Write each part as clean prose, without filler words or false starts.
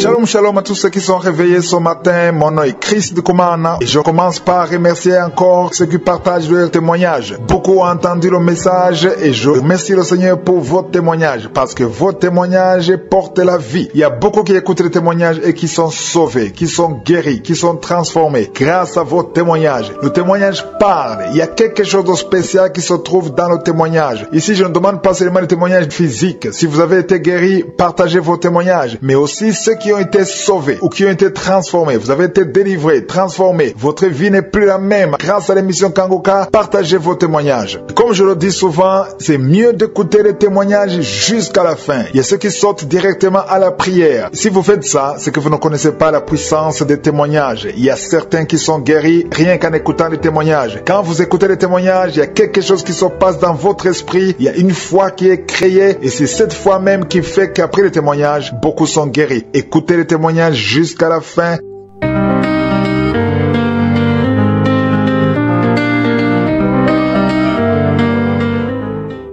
Shalom, shalom à tous ceux qui sont réveillés ce matin. Mon nom est Chris de Kumana et je commence par remercier encore ceux qui partagent leur témoignage. Beaucoup ont entendu le message et je remercie le Seigneur pour vos témoignages parce que vos témoignages portent la vie. Il y a beaucoup qui écoutent les témoignages et qui sont sauvés, qui sont guéris, qui sont transformés grâce à vos témoignages. Le témoignage parle. Il y a quelque chose de spécial qui se trouve dans le témoignage. Ici, je ne demande pas seulement les témoignages physiques. Si vous avez été guéri, partagez vos témoignages, mais aussi ceux qui ont été sauvés ou qui ont été transformés. Vous avez été délivrés, transformés. Votre vie n'est plus la même. Grâce à l'émission Kangoka, partagez vos témoignages. Comme je le dis souvent, c'est mieux d'écouter les témoignages jusqu'à la fin. Il y a ceux qui sortent directement à la prière. Si vous faites ça, c'est que vous ne connaissez pas la puissance des témoignages. Il y a certains qui sont guéris rien qu'en écoutant les témoignages. Quand vous écoutez les témoignages, il y a quelque chose qui se passe dans votre esprit. Il y a une foi qui est créée et c'est cette foi même qui fait qu'après les témoignages, beaucoup sont guéris. Écoutez les témoignages jusqu'à la fin.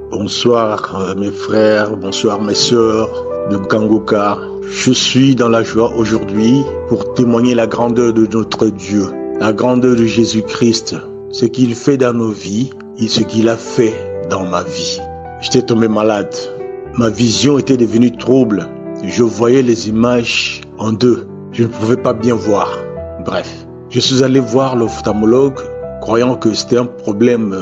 Bonsoir mes frères, bonsoir mes sœurs de Kangoka. Je suis dans la joie aujourd'hui pour témoigner la grandeur de notre Dieu, la grandeur de Jésus-Christ, ce qu'il fait dans nos vies et ce qu'il a fait dans ma vie. J'étais tombé malade, ma vision était devenue trouble. Je voyais les images en deux. Je ne pouvais pas bien voir. Bref, je suis allé voir l'ophtalmologue, croyant que c'était un problème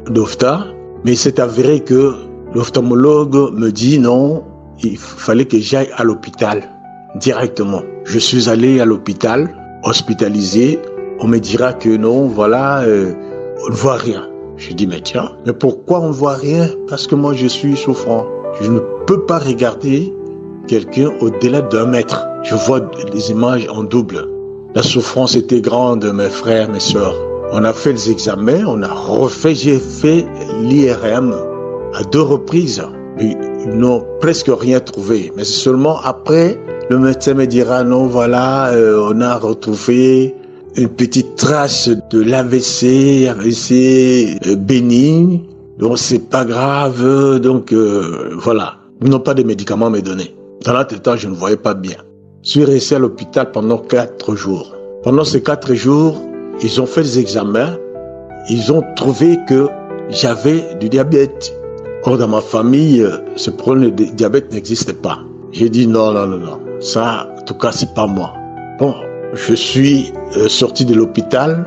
d'ophta. Mais c'est avéré que l'ophtalmologue me dit non, il fallait que j'aille à l'hôpital directement. Je suis allé à l'hôpital, hospitalisé. On me dira que non, voilà, on ne voit rien. Je dis mais tiens, mais pourquoi on ne voit rien? Parce que moi je suis souffrant. Je ne peux pas regarder quelqu'un au-delà d'1 mètre. Je vois les images en double. La souffrance était grande, mes frères, mes sœurs. On a fait les examens, on a refait, j'ai fait l'IRM à 2 reprises. Ils n'ont presque rien trouvé. Mais c'est seulement après, le médecin me dira non, voilà, on a retrouvé une petite trace de l'AVC, AVC bénigne. Donc c'est pas grave, donc voilà. Ils n'ont pas de médicaments à me donner. Dans l'entretemps, je ne voyais pas bien. Je suis resté à l'hôpital pendant 4 jours. Pendant ces 4 jours, ils ont fait des examens. Ils ont trouvé que j'avais du diabète. Or, dans ma famille, ce problème de diabète n'existait pas. J'ai dit non. Ça, en tout cas, c'est pas moi. Bon, je suis sorti de l'hôpital.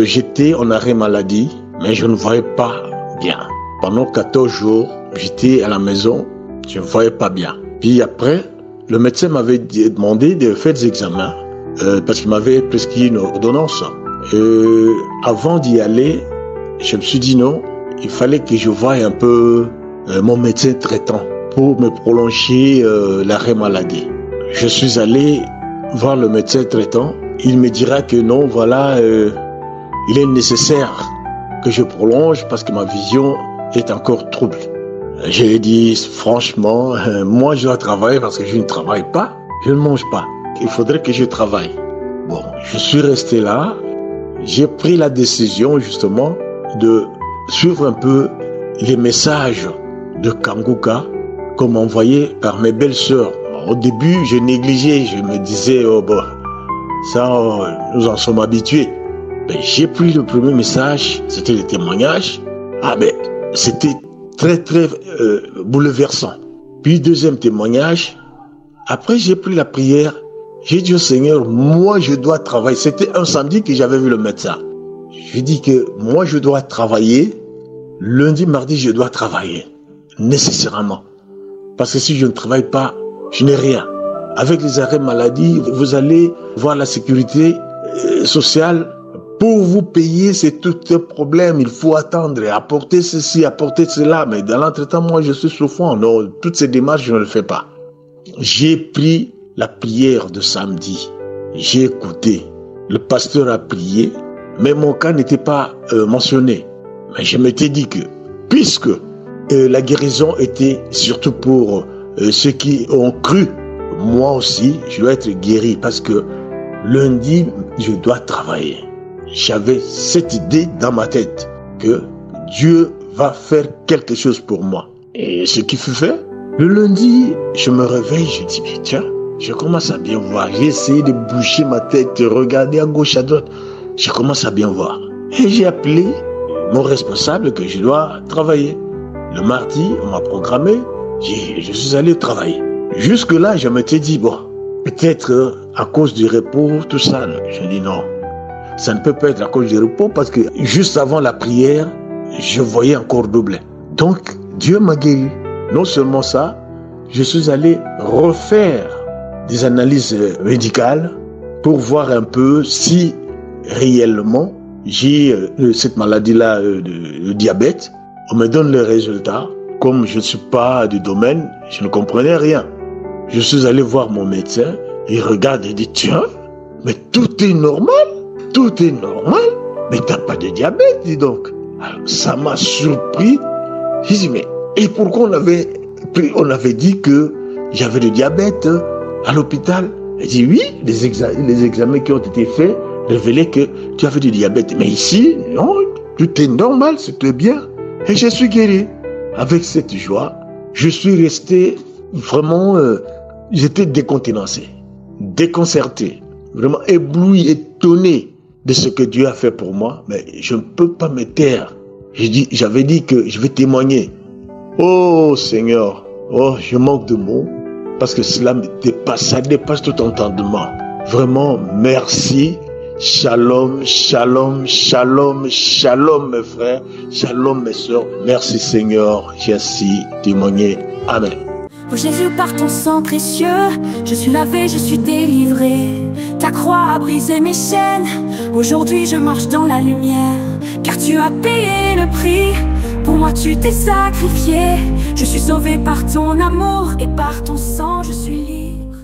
J'étais en arrêt maladie, mais je ne voyais pas bien. Pendant 14 jours, j'étais à la maison. Je ne voyais pas bien. Puis après, le médecin m'avait demandé de faire des examens parce qu'il m'avait prescrit une ordonnance. Avant d'y aller, je me suis dit non, il fallait que je voie un peu mon médecin traitant pour me prolonger l'arrêt maladie. Je suis allé voir le médecin traitant. Il me dira que non, voilà, il est nécessaire que je prolonge parce que ma vision est encore trouble. J'ai dit franchement, moi je dois travailler parce que je ne travaille pas, je ne mange pas. Il faudrait que je travaille. Bon, je suis resté là. J'ai pris la décision justement de suivre un peu les messages de Kangoka comme envoyés par mes belles-sœurs. Au début, je négligeais, je me disais, oh bon, ça, nous en sommes habitués. Mais j'ai pris le premier message, c'était le témoignage. Ah ben, c'était très bouleversant. Puis deuxième témoignage, après j'ai pris la prière, j'ai dit au Seigneur, moi je dois travailler. C'était un samedi que j'avais vu le médecin. J'ai dit que moi je dois travailler, lundi, mardi je dois travailler, nécessairement. Parce que si je ne travaille pas, je n'ai rien. Avec les arrêts maladie, vous allez voir la sécurité sociale. Pour vous payer, c'est tout un problème. Il faut attendre, apporter ceci, apporter cela. Mais dans l'entretemps, moi, je suis souffrant. Non, toutes ces démarches, je ne le fais pas. J'ai pris la prière de samedi. J'ai écouté. Le pasteur a prié, mais mon cas n'était pas mentionné. Mais je m'étais dit que, puisque la guérison était surtout pour ceux qui ont cru, moi aussi, je dois être guéri parce que lundi, je dois travailler. J'avais cette idée dans ma tête que Dieu va faire quelque chose pour moi. Et ce qui fut fait, le lundi, je me réveille, je dis, mais tiens, Je commence à bien voir. J'ai essayé de bouger ma tête, de regarder à gauche, à droite. Je commence à bien voir. Et j'ai appelé mon responsable que je dois travailler. Le mardi, on m'a programmé. Je suis allé travailler. Jusque-là, je m'étais dit, bon, peut-être à cause du repos, tout ça. Je dis non. Ça ne peut pas être à cause du repos parce que juste avant la prière, je voyais encore doubler. Donc, Dieu m'a guéri. Non seulement ça, je suis allé refaire des analyses médicales pour voir un peu si réellement j'ai cette maladie-là, le diabète. On me donne les résultats. Comme je ne suis pas du domaine, je ne comprenais rien. Je suis allé voir mon médecin. Il regarde et dit, tiens, mais tout est normal. Tout est normal. Mais tu n'as pas de diabète, dis donc. Alors, ça m'a surpris. J'ai dit, mais et pourquoi on avait dit que j'avais le diabète à l'hôpital? Il dit, oui, les examens qui ont été faits révélaient que tu avais du diabète. Mais ici, non, tout est normal, c'était bien. Et je suis guéri. Avec cette joie, je suis resté vraiment, j'étais décontenancé, déconcerté, vraiment ébloui, étonné de ce que Dieu a fait pour moi. Mais je ne peux pas me taire. J'avais dit que je vais témoigner. Oh Seigneur, oh, je manque de mots parce que cela ça dépasse tout entendement. Vraiment, merci. Shalom, shalom, shalom, shalom mes frères, shalom mes soeurs. Merci Seigneur, j'ai ainsi témoigné. Amen. Oh Jésus, par ton sang précieux, je suis lavé, je suis délivré. Ta croix a brisé mes chaînes. Aujourd'hui je marche dans la lumière, car tu as payé le prix. Pour moi tu t'es sacrifié. Je suis sauvé par ton amour et par ton sang je suis libre.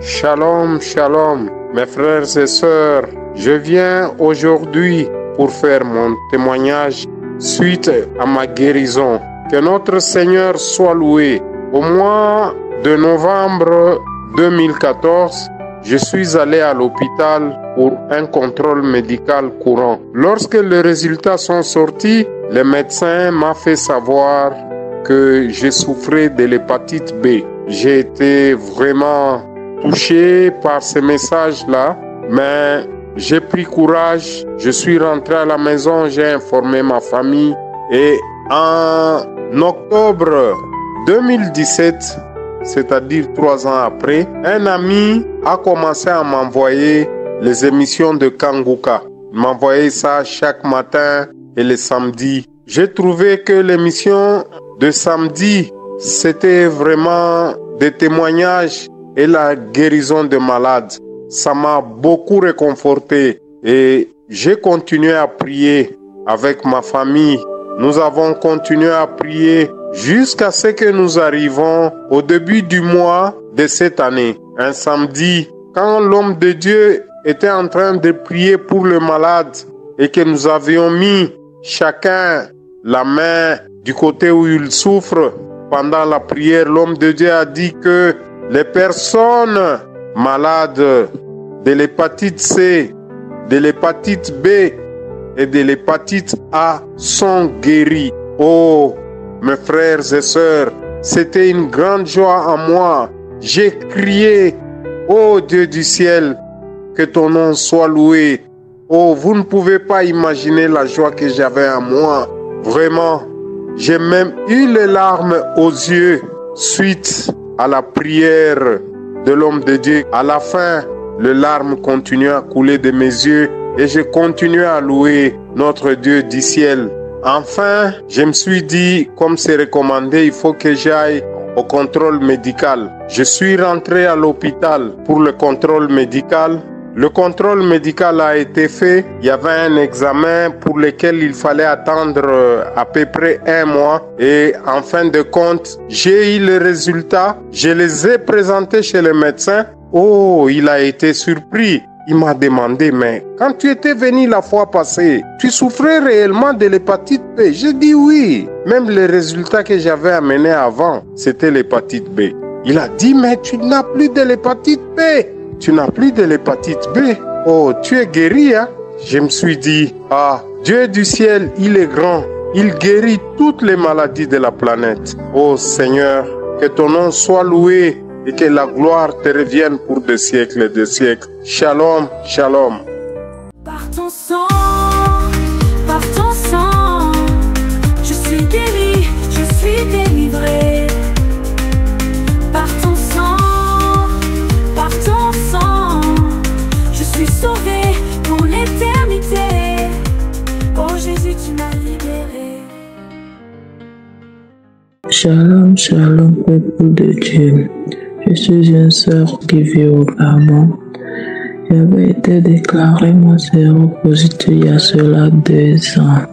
Shalom, shalom, mes frères et sœurs. Je viens aujourd'hui pour faire mon témoignage suite à ma guérison. Que notre Seigneur soit loué. Au mois de novembre 2014, je suis allé à l'hôpital pour un contrôle médical courant. Lorsque les résultats sont sortis, le médecin m'a fait savoir que je souffrais de l'hépatite B. J'ai été vraiment touché par ce message-là, mais j'ai pris courage. Je suis rentré à la maison, j'ai informé ma famille et en octobre 2017, c'est-à-dire 3 ans après, un ami a commencé à m'envoyer les émissions de Kanguka. Il m'envoyait ça chaque matin et le samedi. J'ai trouvé que l'émission de samedi, c'était vraiment des témoignages et la guérison de malades. Ça m'a beaucoup réconforté et j'ai continué à prier avec ma famille. Nous avons continué à prier jusqu'à ce que nous arrivons au début du mois de cette année. Un samedi, quand l'homme de Dieu était en train de prier pour le malade et que nous avions mis chacun la main du côté où il souffre, pendant la prière, l'homme de Dieu a dit que les personnes malades de l'hépatite C, de l'hépatite B et de l'hépatite A sont guéries. Oh, mes frères et sœurs, c'était une grande joie en moi. J'ai crié, ô Dieu du ciel, que ton nom soit loué. Oh, vous ne pouvez pas imaginer la joie que j'avais en moi. Vraiment, j'ai même eu les larmes aux yeux suite à la prière de l'homme de Dieu. À la fin, les larmes continuaient à couler de mes yeux et je continuais à louer notre Dieu du ciel. Enfin, je me suis dit, comme c'est recommandé, il faut que j'aille au contrôle médical. Je suis rentré à l'hôpital pour le contrôle médical. Le contrôle médical a été fait. Il y avait un examen pour lequel il fallait attendre à peu près 1 mois. Et en fin de compte, j'ai eu les résultats. Je les ai présentés chez le médecin. Oh, il a été surpris. Il m'a demandé, mais quand tu étais venu la fois passée, tu souffrais réellement de l'hépatite B? J'ai dit oui. Même les résultats que j'avais amenés avant, c'était l'hépatite B. Il a dit, mais tu n'as plus de l'hépatite B. Tu n'as plus de l'hépatite B. Oh, tu es guéri, hein? Je me suis dit, ah, Dieu du ciel, il est grand. Il guérit toutes les maladies de la planète. Oh Seigneur, que ton nom soit loué et que la gloire te revienne pour des siècles et des siècles. Shalom, shalom. Par ton sang, je suis guéri, je suis délivré. Par ton sang, je suis sauvé pour l'éternité. Oh Jésus, tu m'as libéré. Shalom, shalom, peuple de Dieu. Je suis une sœur qui vit au Gabon. J'avais été déclaré mon séropositif il y a cela 2 ans.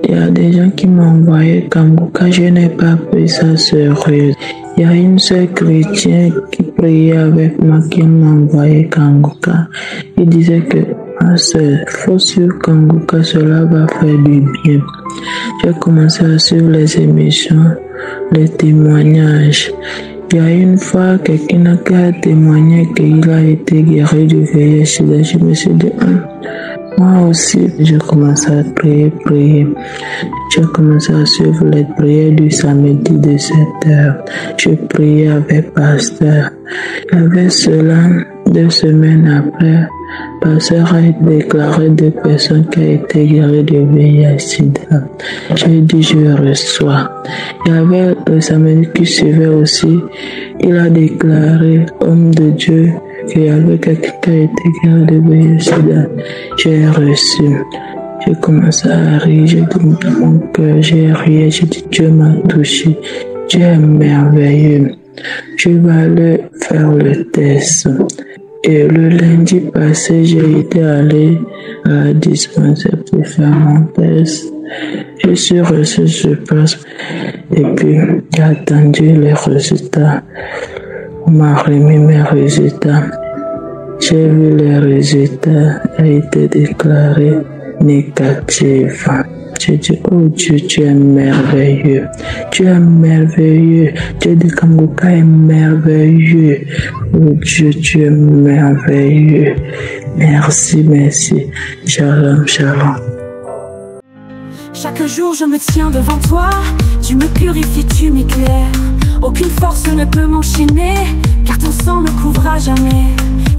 Il y a des gens qui m'ont envoyé Kanguka, je n'ai pas pris ça sérieux. Il y a une sœur chrétienne qui priait avec moi qui m'a envoyé Kanguka. Il disait que ma sœur, faut suivre Kanguka, cela va faire du bien. J'ai commencé à suivre les émissions, les témoignages. Il y a une fois, quelqu'un qui a témoigné qu'il a été guéri du VIH. Je me suis dit, moi aussi, je commence à prier. J'ai commencé à suivre les prières du samedi de 7h. Je priais avec pasteur. Avec cela, 2 semaines après, pasteur a déclaré 2 personnes qui ont été guéries du VIH-Sida. J'ai dit, je reçois. Il y avait le samedi qui suivait aussi. Il a déclaré, homme de Dieu, qu'il y avait quelqu'un qui a été guéri du VIH-Sida. J'ai reçu. J'ai commencé à rire, j'ai dit mon cœur, j'ai ri, j'ai dit Dieu m'a touché, Dieu est merveilleux. Je vais aller faire le test. Et le lundi passé, j'ai été allé à la dispensaire pour faire mon test. Je suis reçu sur place et puis j'ai attendu les résultats. On m'a remis mes résultats. J'ai vu les résultats, a été déclaré négatif. J'ai dit, oh Dieu, tu es merveilleux. Tu es merveilleux. Dieu de Kanguka est merveilleux. Oh Dieu, tu es merveilleux. Merci, merci. Shalom, shalom. Chaque jour je me tiens devant toi, tu me purifies, tu m'éclaires. Aucune force ne peut m'enchaîner, car ton sang me couvre à jamais.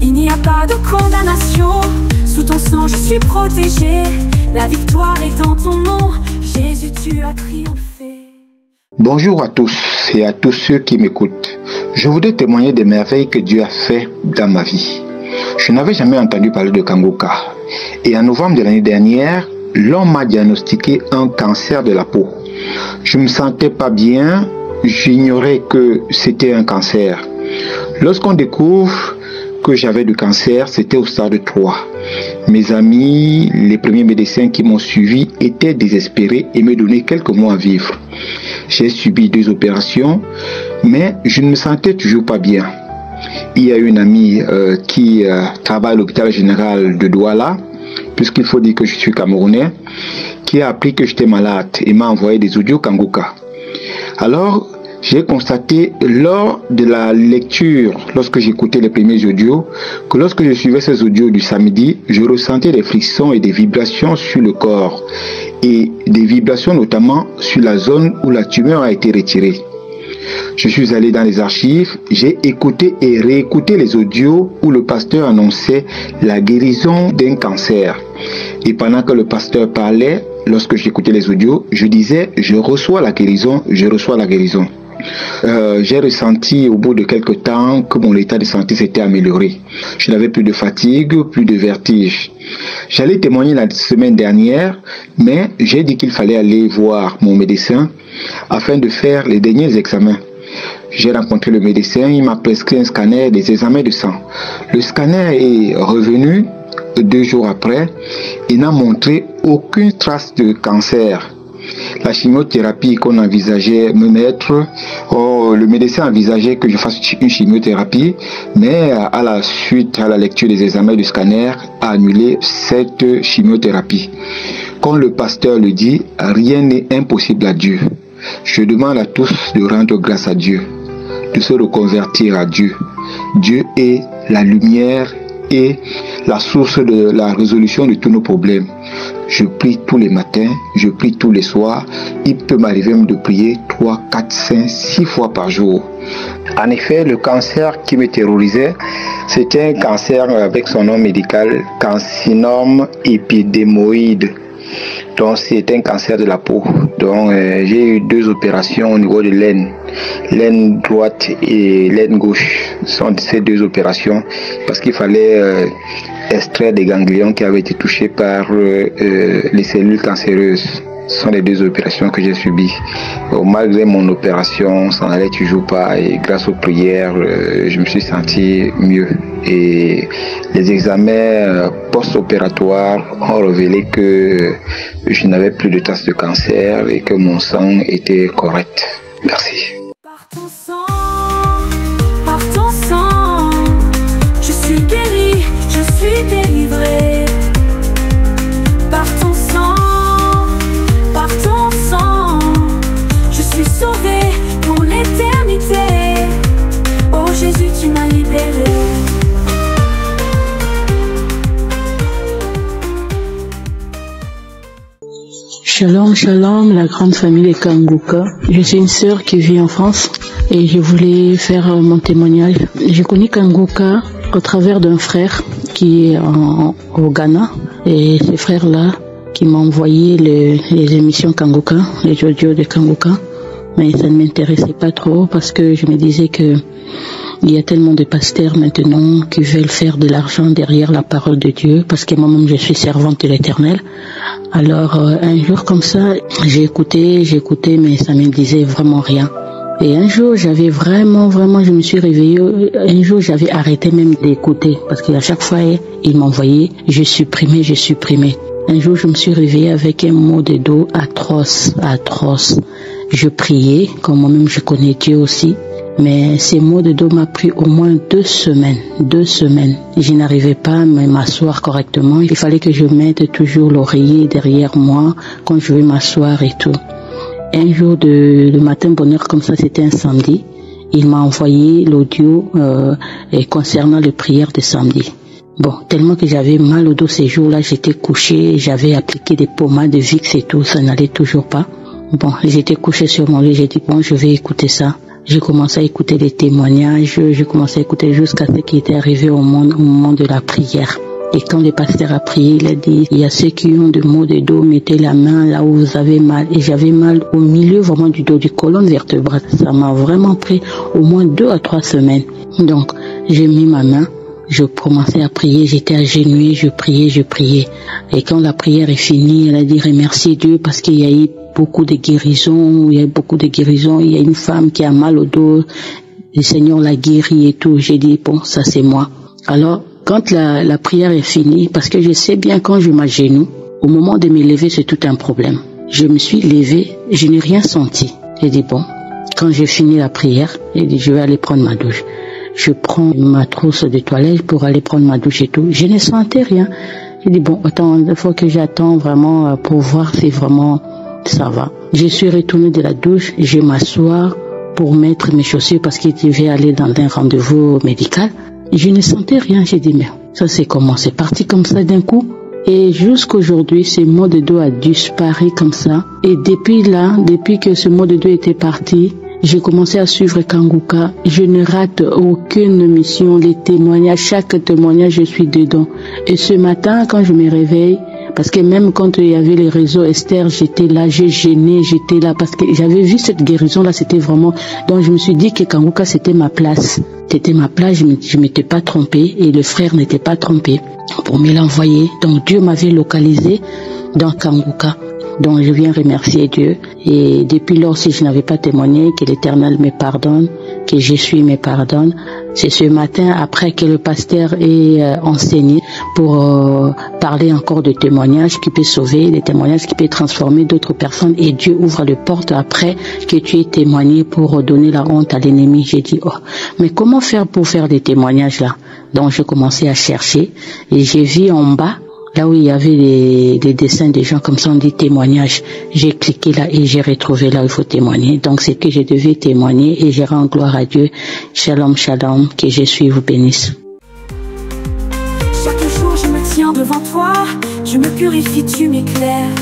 Il n'y a pas de condamnation, sous ton sang je suis protégé. La victoire est dans ton nom, Jésus tu as triomphé. Bonjour à tous et à tous ceux qui m'écoutent. Je voudrais témoigner des merveilles que Dieu a fait dans ma vie. Je n'avais jamais entendu parler de Kanguka. Et en novembre de l'année dernière, l'on m'a diagnostiqué un cancer de la peau. Je me sentais pas bien, j'ignorais que c'était un cancer. Lorsqu'on découvre que j'avais du cancer, c'était au stade 3. Mes amis, les premiers médecins qui m'ont suivi étaient désespérés et me donnaient quelques mois à vivre. J'ai subi 2 opérations, mais je ne me sentais toujours pas bien. Il y a une amie qui travaille à l'hôpital général de Douala, puisqu'il faut dire que je suis camerounais, qui a appris que j'étais malade et m'a envoyé des audios Kanguka. Alors, j'ai constaté lors de la lecture, lorsque j'écoutais les premiers audios, que lorsque je suivais ces audios du samedi, je ressentais des frictions et des vibrations sur le corps, et des vibrations notamment sur la zone où la tumeur a été retirée. Je suis allé dans les archives, j'ai écouté et réécouté les audios où le pasteur annonçait la guérison d'un cancer. Et pendant que le pasteur parlait, lorsque j'écoutais les audios, je disais, je reçois la guérison, je reçois la guérison. J'ai ressenti au bout de quelques temps que mon état de santé s'était amélioré. Je n'avais plus de fatigue, plus de vertige. J'allais témoigner la semaine dernière, mais j'ai dit qu'il fallait aller voir mon médecin afin de faire les derniers examens. J'ai rencontré le médecin, il m'a prescrit un scanner des examens de sang. Le scanner est revenu 2 jours après et n'a montré aucune trace de cancer. La chimiothérapie qu'on envisageait me mettre, le médecin envisageait que je fasse une chimiothérapie, mais à la suite, à la lecture des examens du scanner, a annulé cette chimiothérapie. Comme le pasteur le dit, rien n'est impossible à Dieu. Je demande à tous de rendre grâce à Dieu, de se reconvertir à Dieu. Dieu est la lumière et la source de la résolution de tous nos problèmes. Je prie tous les matins, je prie tous les soirs. Il peut m'arriver même de prier 3, 4, 5, 6 fois par jour. En effet, le cancer qui me terrorisait, c'était un cancer avec son nom médical, carcinome épidémoïde. Donc c'est un cancer de la peau. Donc j'ai eu 2 opérations au niveau de l'aine droite et l'aine gauche. Ce sont ces 2 opérations parce qu'il fallait extraire des ganglions qui avaient été touchés par les cellules cancéreuses. Ce sont les 2 opérations que j'ai subies. Malgré mon opération, ça n'allait toujours pas et grâce aux prières, je me suis senti mieux. Et les examens post-opératoires ont révélé que je n'avais plus de traces de cancer et que mon sang était correct. Merci. Par ton sang, je suis guéri, je suis délivré. Par ton sang, je suis sauvé pour l'éternité. Oh Jésus, tu m'as libéré. Shalom, shalom, la grande famille de Kanguka. Je suis une sœur qui vit en France et je voulais faire mon témoignage. J'ai connu Kanguka au travers d'un frère qui est au Ghana et ce frère-là qui m'a envoyé les émissions Kanguka, les audios de Kanguka. Mais ça ne m'intéressait pas trop parce que je me disais que il y a tellement de pasteurs maintenant qui veulent faire de l'argent derrière la parole de Dieu parce que moi-même je suis servante de l'Éternel. Alors un jour comme ça, j'ai écouté, mais ça me disait vraiment rien. Et un jour, j'avais vraiment, je me suis réveillée. Un jour, j'avais arrêté même d'écouter parce qu'à chaque fois, il m'envoyait, je supprimais. Un jour, je me suis réveillée avec un mot de dos atroce. Je priais, comme moi-même je connais Dieu aussi. Mais ces maux de dos m'a pris au moins 2 semaines. Je n'arrivais pas à m'asseoir correctement. Il fallait que je mette toujours l'oreiller derrière moi quand je vais m'asseoir et tout. Un jour de matin bonheur comme ça, c'était un samedi. Il m'a envoyé l'audio concernant les prières de samedi. Bon, tellement que j'avais mal au dos ces jours-là, j'étais couchée, j'avais appliqué des pommades de Vicks et tout, ça n'allait toujours pas. Bon, j'étais couchée sur mon lit, j'ai dit bon, je vais écouter ça. J'ai commencé à écouter les témoignages, j'ai commencé à écouter jusqu'à ce qui était arrivé au moment de la prière. Et quand le pasteur a prié, il a dit, il y a ceux qui ont des maux de dos, mettez la main là où vous avez mal. Et j'avais mal au milieu vraiment du dos, du colonne vertébrale. Ça m'a vraiment pris au moins 2 à 3 semaines. Donc, j'ai mis ma main, je commençais à prier, j'étais agenouillée, je priais. Et quand la prière est finie, elle a dit, remerciez Dieu parce qu'il y a eu beaucoup de guérisons, il y a une femme qui a mal au dos, le Seigneur l'a guérie et tout. J'ai dit, bon, ça c'est moi. Alors, quand la prière est finie, parce que je sais bien quand je m'agenouille, au moment de me lever, c'est tout un problème. Je me suis levée, je n'ai rien senti. J'ai dit, bon, quand j'ai fini la prière, j'ai dit, je vais aller prendre ma douche. Je prends ma trousse de toilette pour aller prendre ma douche et tout. Je ne sentais rien. J'ai dit, bon, attends, il faut que j'attende vraiment pour voir si vraiment ça va. Je suis retournée de la douche, je m'assois pour mettre mes chaussures parce que je devais aller dans un rendez-vous médical. Je ne sentais rien, j'ai dit, mais ça c'est comment? C'est parti comme ça d'un coup. Et jusqu'aujourd'hui, ce mot de dos a disparu comme ça. Et depuis que ce mot de dos était parti, j'ai commencé à suivre Kanguka. Je ne rate aucune mission, les témoignages, chaque témoignage, je suis dedans. Et ce matin, quand je me réveille, parce que même quand il y avait les réseaux Esther, j'étais là, j'ai gêné, j'étais là, parce que j'avais vu cette guérison-là, c'était vraiment... Donc je me suis dit que Kanguka, c'était ma place. C'était ma place, je m'étais pas trompée, et le frère n'était pas trompé pour me l'envoyer. Donc Dieu m'avait localisé dans Kanguka. Donc je viens remercier Dieu. Et depuis lors, si je n'avais pas témoigné, que l'Éternel me pardonne, que Jésus me pardonne. C'est ce matin, après que le pasteur ait enseigné, pour parler encore de témoignages qui peut sauver, des témoignages qui peut transformer d'autres personnes. Et Dieu ouvre les portes après que tu aies témoigné pour donner la honte à l'ennemi. J'ai dit, oh, mais comment faire pour faire des témoignages là? Donc je commençais à chercher et j'ai vu en bas, là où il y avait les dessins des gens comme ça, on dit témoignage. J'ai cliqué là et j'ai retrouvé là où il faut témoigner. Donc c'est que je devais témoigner et je rends gloire à Dieu. Shalom, shalom, que Jésus vous bénisse. Chaque jour je me tiens devant toi, je Je me purifie, tu m'éclaires.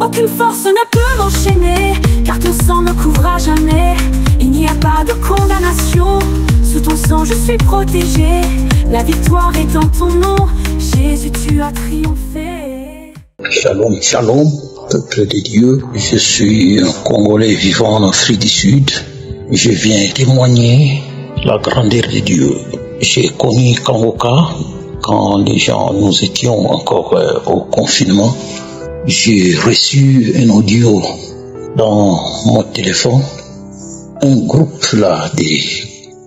Aucune force ne peut m'enchaîner, car ton sang me couvre à jamais. Il n'y a pas de condamnation, sous ton sang je suis protégé. La victoire est dans ton nom, Jésus, tu as triomphé. Shalom, shalom, peuple de Dieu. Je suis un Congolais vivant en Afrique du Sud. Je viens témoigner la grandeur de Dieu. J'ai connu Kangoka quand les gens, nous étions encore au confinement. J'ai reçu un audio dans mon téléphone, un groupe là des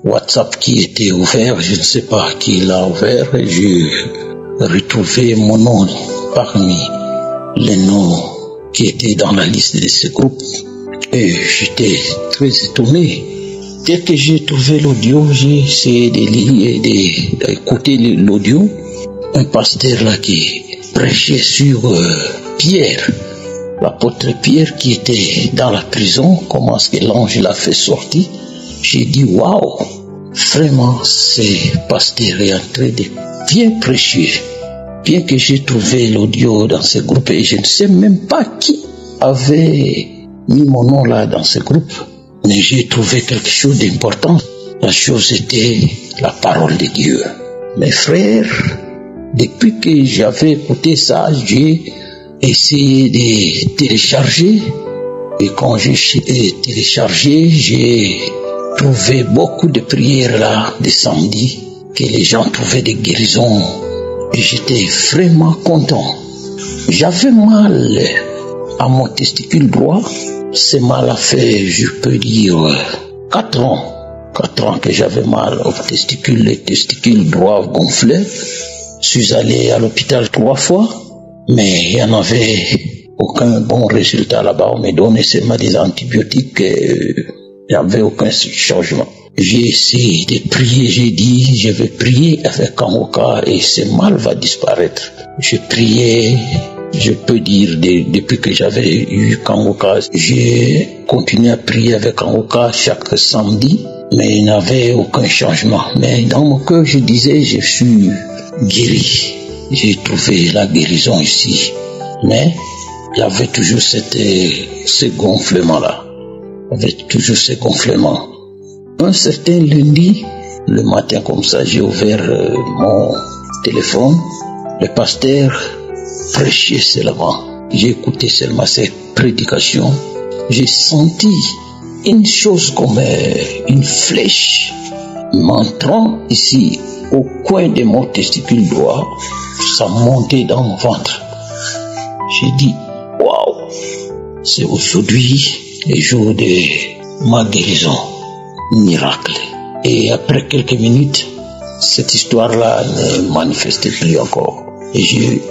WhatsApp qui était ouvert, je ne sais pas qui l'a ouvert. J'ai retrouvé mon nom parmi les noms qui étaient dans la liste de ce groupe et j'étais très étonné. Dès que j'ai trouvé l'audio, j'ai essayé de lire et d'écouter l'audio. Un pasteur là qui prêchait sur Pierre, l'apôtre Pierre qui était dans la prison, comment est-ce que l'ange l'a fait sortir. J'ai dit waouh, vraiment ce pasteur est en train de bien prêcher. Bien que j'ai trouvé l'audio dans ce groupe et je ne sais même pas qui avait mis mon nom là dans ce groupe, mais j'ai trouvé quelque chose d'important. La chose était la parole de Dieu. Mes frères, depuis que j'avais écouté ça, j'ai essayé de télécharger. Et quand j'ai téléchargé, j'ai trouvé beaucoup de prières là, de samedi, que les gens trouvaient des guérisons. Et j'étais vraiment content. J'avais mal à mon testicule droit. Ce mal a fait, je peux dire, 4 ans. 4 ans que j'avais mal au testicule, les testicules droits gonflés. Je suis allé à l'hôpital 3 fois, mais il n'y en avait aucun bon résultat là-bas. On m'a donné seulement des antibiotiques et il n'y avait aucun changement. J'ai essayé de prier, j'ai dit, je vais prier avec Kangoka et ce mal va disparaître. Je priais, je peux dire, depuis que j'avais eu Kangoka, j'ai continué à prier avec Kangoka chaque samedi, mais il n'y avait aucun changement. Mais dans mon cœur, je disais, je suis guéri. J'ai trouvé la guérison ici. Mais il y avait toujours ce gonflement-là. Il y avait toujours ce gonflement. Un certain lundi, le matin comme ça, j'ai ouvert mon téléphone. Le pasteur prêchait seulement. J'ai écouté seulement cette prédication. J'ai senti une chose comme une flèche m'entrant ici au coin de mon testicule droit. Ça montait dans mon ventre. J'ai dit, waouh, c'est aujourd'hui le jour de ma guérison. Miracle. Et après quelques minutes, cette histoire-là ne manifestait plus encore. Et j'ai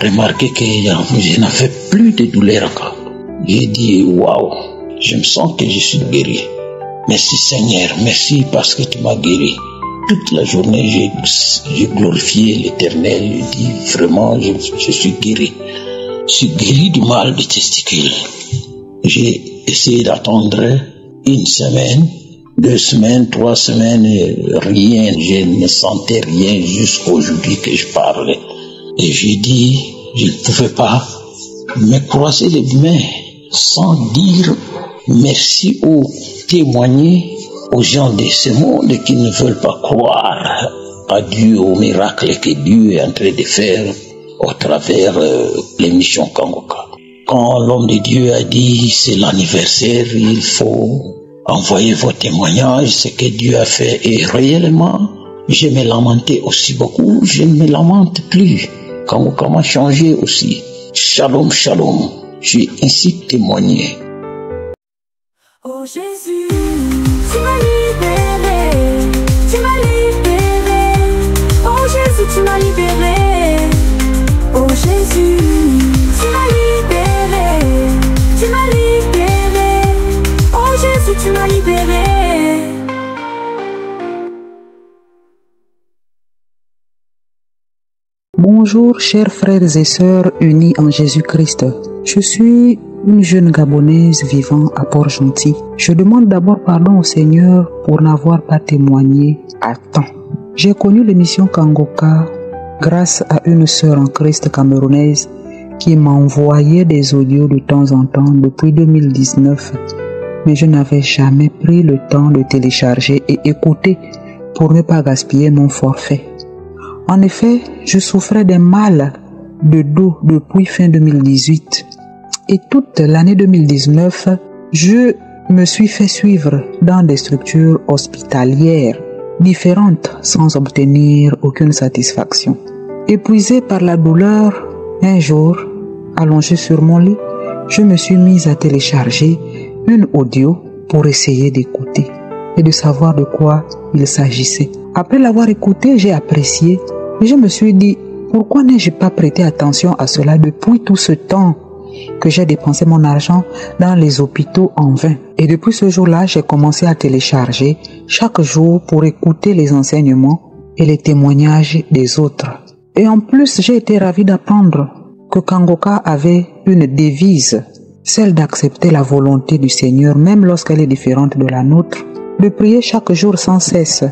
remarqué que je n'avais plus de douleur encore. J'ai dit, waouh, je me sens que je suis guéri. Merci Seigneur, merci parce que tu m'as guéri. Toute la journée, j'ai glorifié l'Éternel. J'ai dit, vraiment, je suis guéri. Je suis guéri du mal des testicules. J'ai essayé d'attendre 1 semaine. 2 semaines, 3 semaines, rien, je ne sentais rien jusqu'à aujourd'hui que je parlais. Et j'ai dit, je ne pouvais pas me croiser les mains sans dire merci ou témoigner aux gens de ce monde qui ne veulent pas croire à Dieu, au miracle que Dieu est en train de faire au travers l'émission Kangoka. Quand l'homme de Dieu a dit c'est l'anniversaire, il faut envoyez vos témoignages, ce que Dieu a fait. Et réellement, je me lamentais aussi beaucoup. Je ne me lamente plus. Kangoka m'a changé aussi. Shalom, shalom. J'ai ainsi témoigné. Oh Jésus, tu m'as libéré. Tu m'as libéré. Oh Jésus, tu m'as libéré. Oh Jésus, tu m'as libéré. Tu m'as libéré. Oh Jésus, tu m'as libéré. Bonjour chers frères et sœurs unis en Jésus-Christ. Je suis une jeune Gabonaise vivant à Port-Gentil. Je demande d'abord pardon au Seigneur pour n'avoir pas témoigné à temps. J'ai connu l'émission Kangoka grâce à une sœur en Christ camerounaise qui m'envoyait des audios de temps en temps depuis 2019, mais je n'avais jamais pris le temps de télécharger et écouter pour ne pas gaspiller mon forfait. En effet, je souffrais d'un mal de dos depuis fin 2018 et toute l'année 2019, je me suis fait suivre dans des structures hospitalières différentes sans obtenir aucune satisfaction. Épuisé par la douleur, un jour, allongé sur mon lit, je me suis mise à télécharger une audio pour essayer d'écouter et de savoir de quoi il s'agissait. Après l'avoir écouté, j'ai apprécié et je me suis dit, pourquoi n'ai-je pas prêté attention à cela depuis tout ce temps que j'ai dépensé mon argent dans les hôpitaux en vain? Et depuis ce jour-là, j'ai commencé à télécharger chaque jour pour écouter les enseignements et les témoignages des autres. Et en plus, j'ai été ravi d'apprendre que Kangoka avait une devise, celle d'accepter la volonté du Seigneur, même lorsqu'elle est différente de la nôtre, de prier chaque jour sans cesse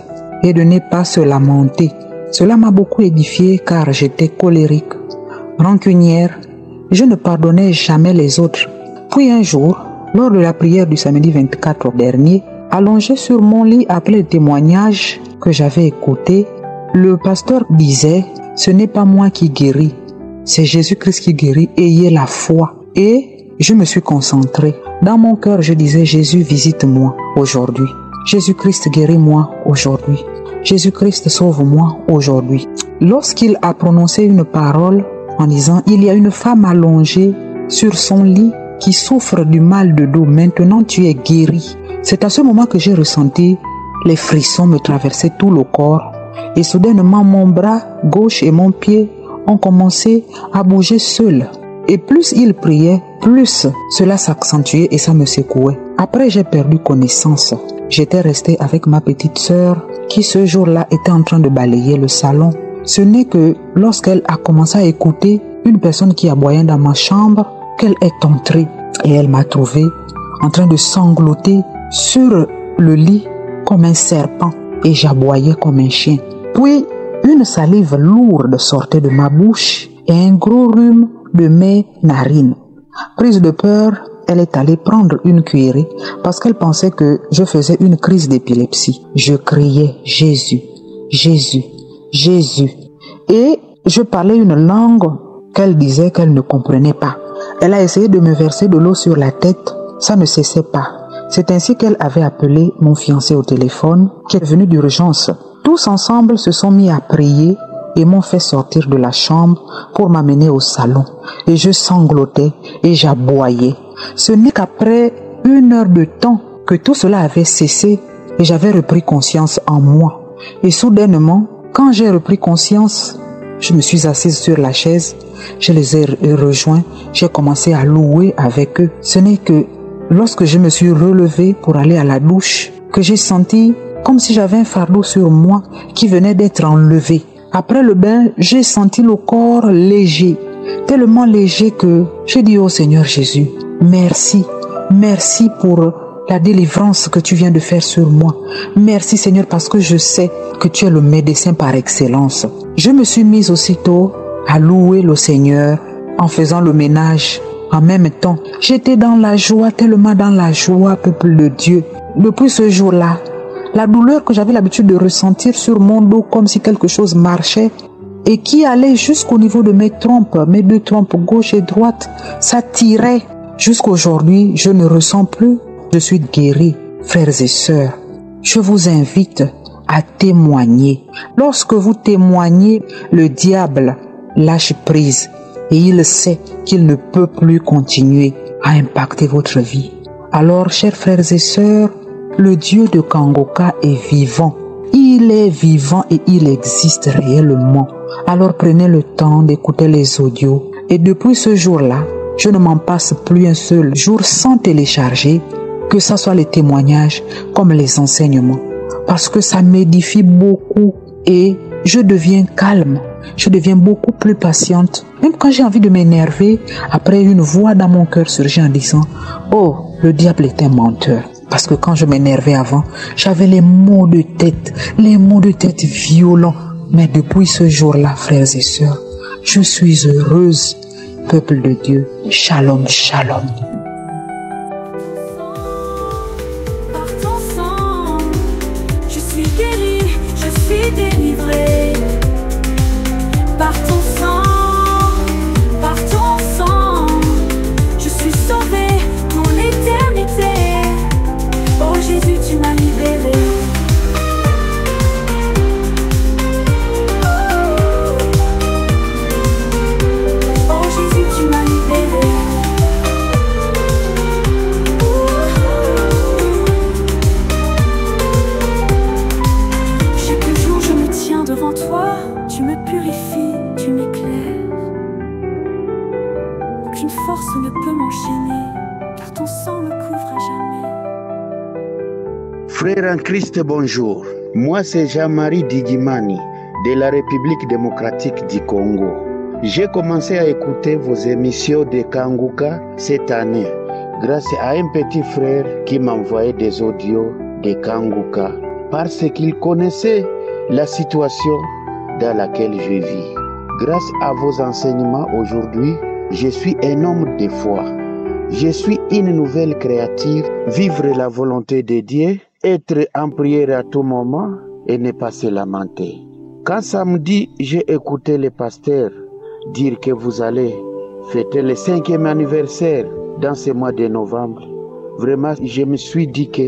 et de ne pas se lamenter. Cela m'a beaucoup édifié car j'étais colérique, rancunière, je ne pardonnais jamais les autres. Puis un jour, lors de la prière du samedi 24 dernier, allongé sur mon lit après le témoignage que j'avais écouté, le pasteur disait, ce n'est pas moi qui guéris, c'est Jésus-Christ qui guérit, ayez la foi. Et je me suis concentré. Dans mon cœur, je disais, Jésus, visite-moi aujourd'hui. Jésus-Christ, guéris-moi aujourd'hui. Jésus-Christ, sauve-moi aujourd'hui. Lorsqu'il a prononcé une parole en disant, il y a une femme allongée sur son lit qui souffre du mal de dos, maintenant tu es guéri. C'est à ce moment que j'ai ressenti les frissons me traverser tout le corps et soudainement mon bras gauche et mon pied ont commencé à bouger seuls. Et plus il priait, plus cela s'accentuait et ça me secouait. Après, j'ai perdu connaissance. J'étais resté avec ma petite sœur qui ce jour-là était en train de balayer le salon. Ce n'est que lorsqu'elle a commencé à écouter une personne qui aboyait dans ma chambre qu'elle est entrée et elle m'a trouvé en train de sangloter sur le lit comme un serpent et j'aboyais comme un chien. Puis une salive lourde sortait de ma bouche et un gros rhume de mes narines. Prise de peur, elle est allée prendre une cuillerée parce qu'elle pensait que je faisais une crise d'épilepsie. Je criais Jésus, Jésus, Jésus. Et je parlais une langue qu'elle disait qu'elle ne comprenait pas. Elle a essayé de me verser de l'eau sur la tête. Ça ne cessait pas. C'est ainsi qu'elle avait appelé mon fiancé au téléphone qui est venu d'urgence. Tous ensemble se sont mis à prier et m'ont fait sortir de la chambre pour m'amener au salon. Et je sanglotais et j'aboyais. Ce n'est qu'après 1 heure de temps que tout cela avait cessé et j'avais repris conscience en moi. Et soudainement, quand j'ai repris conscience, je me suis assise sur la chaise, je les ai rejoints, j'ai commencé à louer avec eux. Ce n'est que lorsque je me suis relevée pour aller à la douche que j'ai senti comme si j'avais un fardeau sur moi qui venait d'être enlevé. Après le bain, j'ai senti le corps léger, tellement léger que j'ai dit au Seigneur Jésus, merci, merci pour la délivrance que tu viens de faire sur moi. Merci Seigneur parce que je sais que tu es le médecin par excellence. Je me suis mise aussitôt à louer le Seigneur en faisant le ménage. En même temps, j'étais dans la joie, tellement dans la joie, peuple de Dieu. Depuis ce jour-là, la douleur que j'avais l'habitude de ressentir sur mon dos comme si quelque chose marchait et qui allait jusqu'au niveau de mes trompes, mes 2 trompes gauche et droite, ça tirait. Jusqu'aujourd'hui, je ne ressens plus. Je suis guéri, frères et sœurs. Je vous invite à témoigner. Lorsque vous témoignez, le diable lâche prise et il sait qu'il ne peut plus continuer à impacter votre vie. Alors, chers frères et sœurs, le Dieu de Kangoka est vivant. Il est vivant et il existe réellement. Alors prenez le temps d'écouter les audios. Et depuis ce jour-là, je ne m'en passe plus un seul jour sans télécharger, que ce soit les témoignages comme les enseignements. Parce que ça m'édifie beaucoup et je deviens calme. Je deviens beaucoup plus patiente. Même quand j'ai envie de m'énerver, après une voix dans mon cœur surgit en disant « Oh, le diable est un menteur ». Parce que quand je m'énervais avant, j'avais les maux de tête violents. Mais depuis ce jour-là, frères et sœurs, je suis heureuse peuple de Dieu. Shalom, shalom. Par ton sang, je suis guéri, je suis délivré. Par ton sang, je suis sauvé pour l'éternité. Oh Jésus, tu m'as libéré. Oh Jésus, tu m'as libéré. Chaque jour je me tiens devant toi, tu me purifies, tu m'éclaires. Aucune force ne peut m'enchaîner, car ton sang me couvre à jamais. Frère en Christ, bonjour. Moi, c'est Jean-Marie Digimani de la République démocratique du Congo. J'ai commencé à écouter vos émissions de Kanguka cette année grâce à un petit frère qui m'envoyait des audios de Kanguka parce qu'il connaissait la situation dans laquelle je vis. Grâce à vos enseignements aujourd'hui, je suis un homme de foi. Je suis une nouvelle créature, vivre la volonté de Dieu, être en prière à tout moment et ne pas se lamenter. Quand samedi, j'ai écouté le pasteur dire que vous allez fêter le 5e anniversaire dans ce mois de novembre, vraiment, je me suis dit que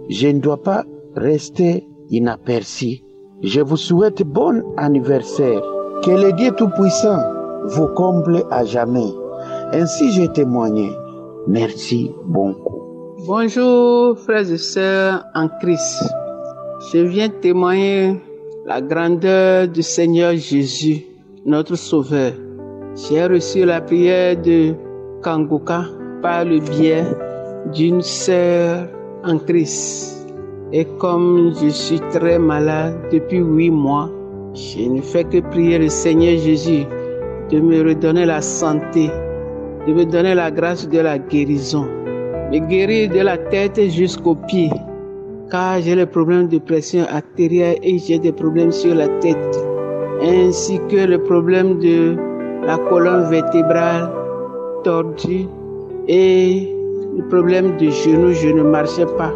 je ne dois pas rester inaperçu. Je vous souhaite bon anniversaire. Que le Dieu Tout-Puissant vous comble à jamais. Ainsi, j'ai témoigné. Merci beaucoup. Bonjour, frères et sœurs en Christ. Je viens témoigner la grandeur du Seigneur Jésus, notre Sauveur. J'ai reçu la prière de Kanguka par le biais d'une sœur en Christ. Et comme je suis très malade depuis 8 mois, je ne fais que prier le Seigneur Jésus de me redonner la santé, de me donner la grâce de la guérison, me guérir de la tête jusqu'aux pieds, car j'ai le problème de pression artérielle et j'ai des problèmes sur la tête, ainsi que le problème de la colonne vertébrale tordue et le problème de genou, je ne marchais pas.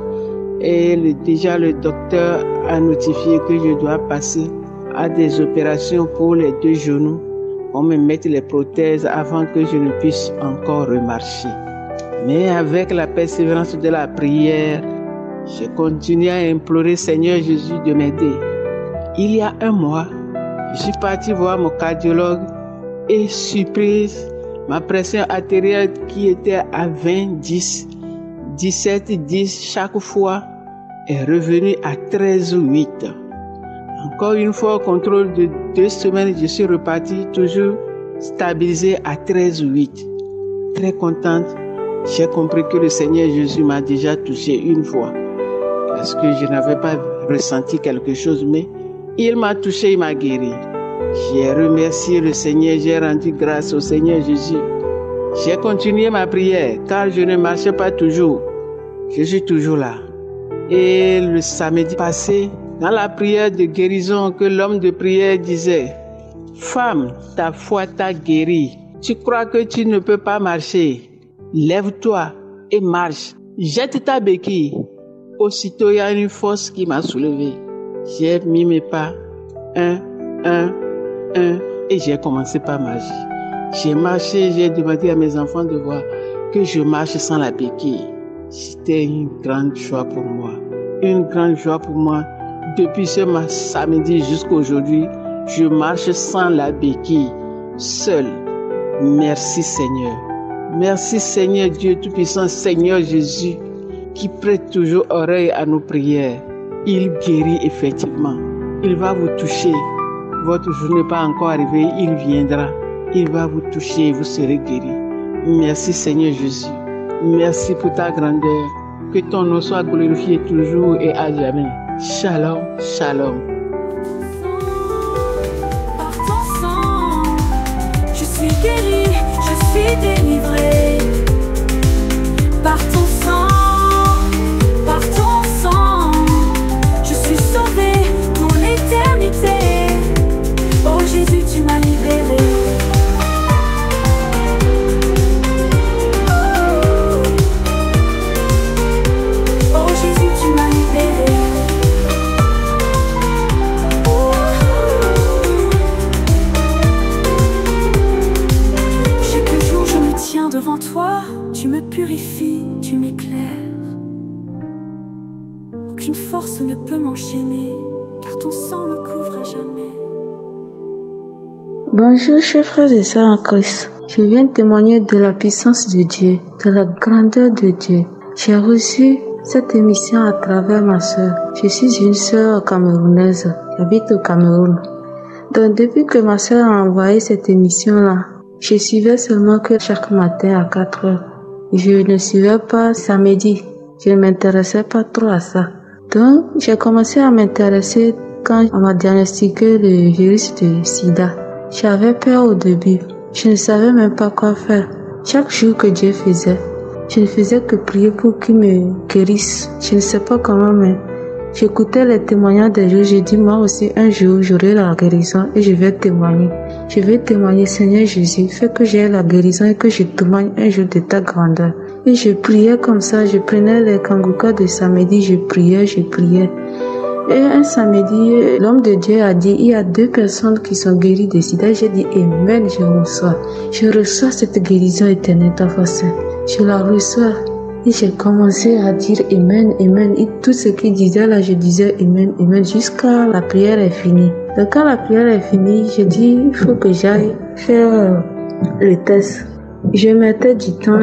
Et déjà le docteur a notifié que je dois passer à des opérations pour les 2 genoux. On me met les prothèses avant que je ne puisse encore remarcher. Mais avec la persévérance de la prière, je continue à implorer Seigneur Jésus de m'aider. Il y a 1 mois, je suis parti voir mon cardiologue et surprise, ma pression artérielle qui était à 20-10, 17-10 chaque fois est revenue à 13-8. Encore une fois, au contrôle de 2 semaines, je suis reparti toujours stabilisé à 13-8. Très contente, j'ai compris que le Seigneur Jésus m'a déjà touché une fois. Parce que je n'avais pas ressenti quelque chose, mais il m'a touché, il m'a guéri. J'ai remercié le Seigneur, j'ai rendu grâce au Seigneur Jésus. J'ai continué ma prière, car je ne marchais pas toujours. Je suis toujours là. Et le samedi passé, dans la prière de guérison que l'homme de prière disait, « Femme, ta foi t'a guéri. Tu crois que tu ne peux pas marcher. Lève-toi et marche. Jette ta béquille. » Aussitôt, il y a une force qui m'a soulevé. J'ai mis mes pas, 1, et j'ai commencé par marcher. J'ai marché, j'ai demandé à mes enfants de voir que je marche sans la béquille. C'était une grande joie pour moi. Une grande joie pour moi. Depuis ce samedi jusqu'à aujourd'hui, je marche sans la béquille, seul. Merci Seigneur. Merci Seigneur Dieu Tout-Puissant, Seigneur Jésus, qui prête toujours oreille à nos prières. Il guérit effectivement. Il va vous toucher. Votre jour n'est pas encore arrivé, il viendra. Il va vous toucher et vous serez guéris. Merci Seigneur Jésus. Merci pour ta grandeur. Que ton nom soit glorifié toujours et à jamais. Shalom, shalom. Par ton sang, je suis guéri, je suis délivré. Par ton sang, je suis sauvé pour l'éternité. Oh Jésus, tu m'as libéré. m'enchaîner, car ton sang me couvre à jamais. Bonjour, chers frères et sœurs en Christ. Je viens témoigner de la puissance de Dieu, de la grandeur de Dieu. J'ai reçu cette émission à travers ma sœur. Je suis une sœur camerounaise, j'habite au Cameroun. Donc depuis que ma sœur a envoyé cette émission-là, je suivais seulement que chaque matin à 4 heures. Je ne suivais pas samedi. Je ne m'intéressais pas trop à ça. Donc j'ai commencé à m'intéresser quand on m'a diagnostiqué le virus de sida. J'avais peur au début. Je ne savais même pas quoi faire. Chaque jour que Dieu faisait, je ne faisais que prier pour qu'il me guérisse. Je ne sais pas comment, mais j'écoutais les témoignages des jours. J'ai dit, moi aussi, un jour, j'aurai la guérison et je vais témoigner. Je vais témoigner, Seigneur Jésus, fais que j'ai la guérison et que je témoigne un jour de ta grandeur. Et je priais comme ça. Je prenais les kangourkas de samedi, je priais. Et un samedi, l'homme de Dieu a dit, il y a 2 personnes qui sont guéries de sida. J'ai dit, Amen, je reçois. Je reçois cette guérison éternelle, ta face. Je la reçois. Et j'ai commencé à dire Amen, Amen. Et tout ce qu'il disait là, je disais Amen, Amen, jusqu'à la prière est finie. Donc quand la prière est finie, j'ai dit, il faut que j'aille faire le test. Je mettais du temps.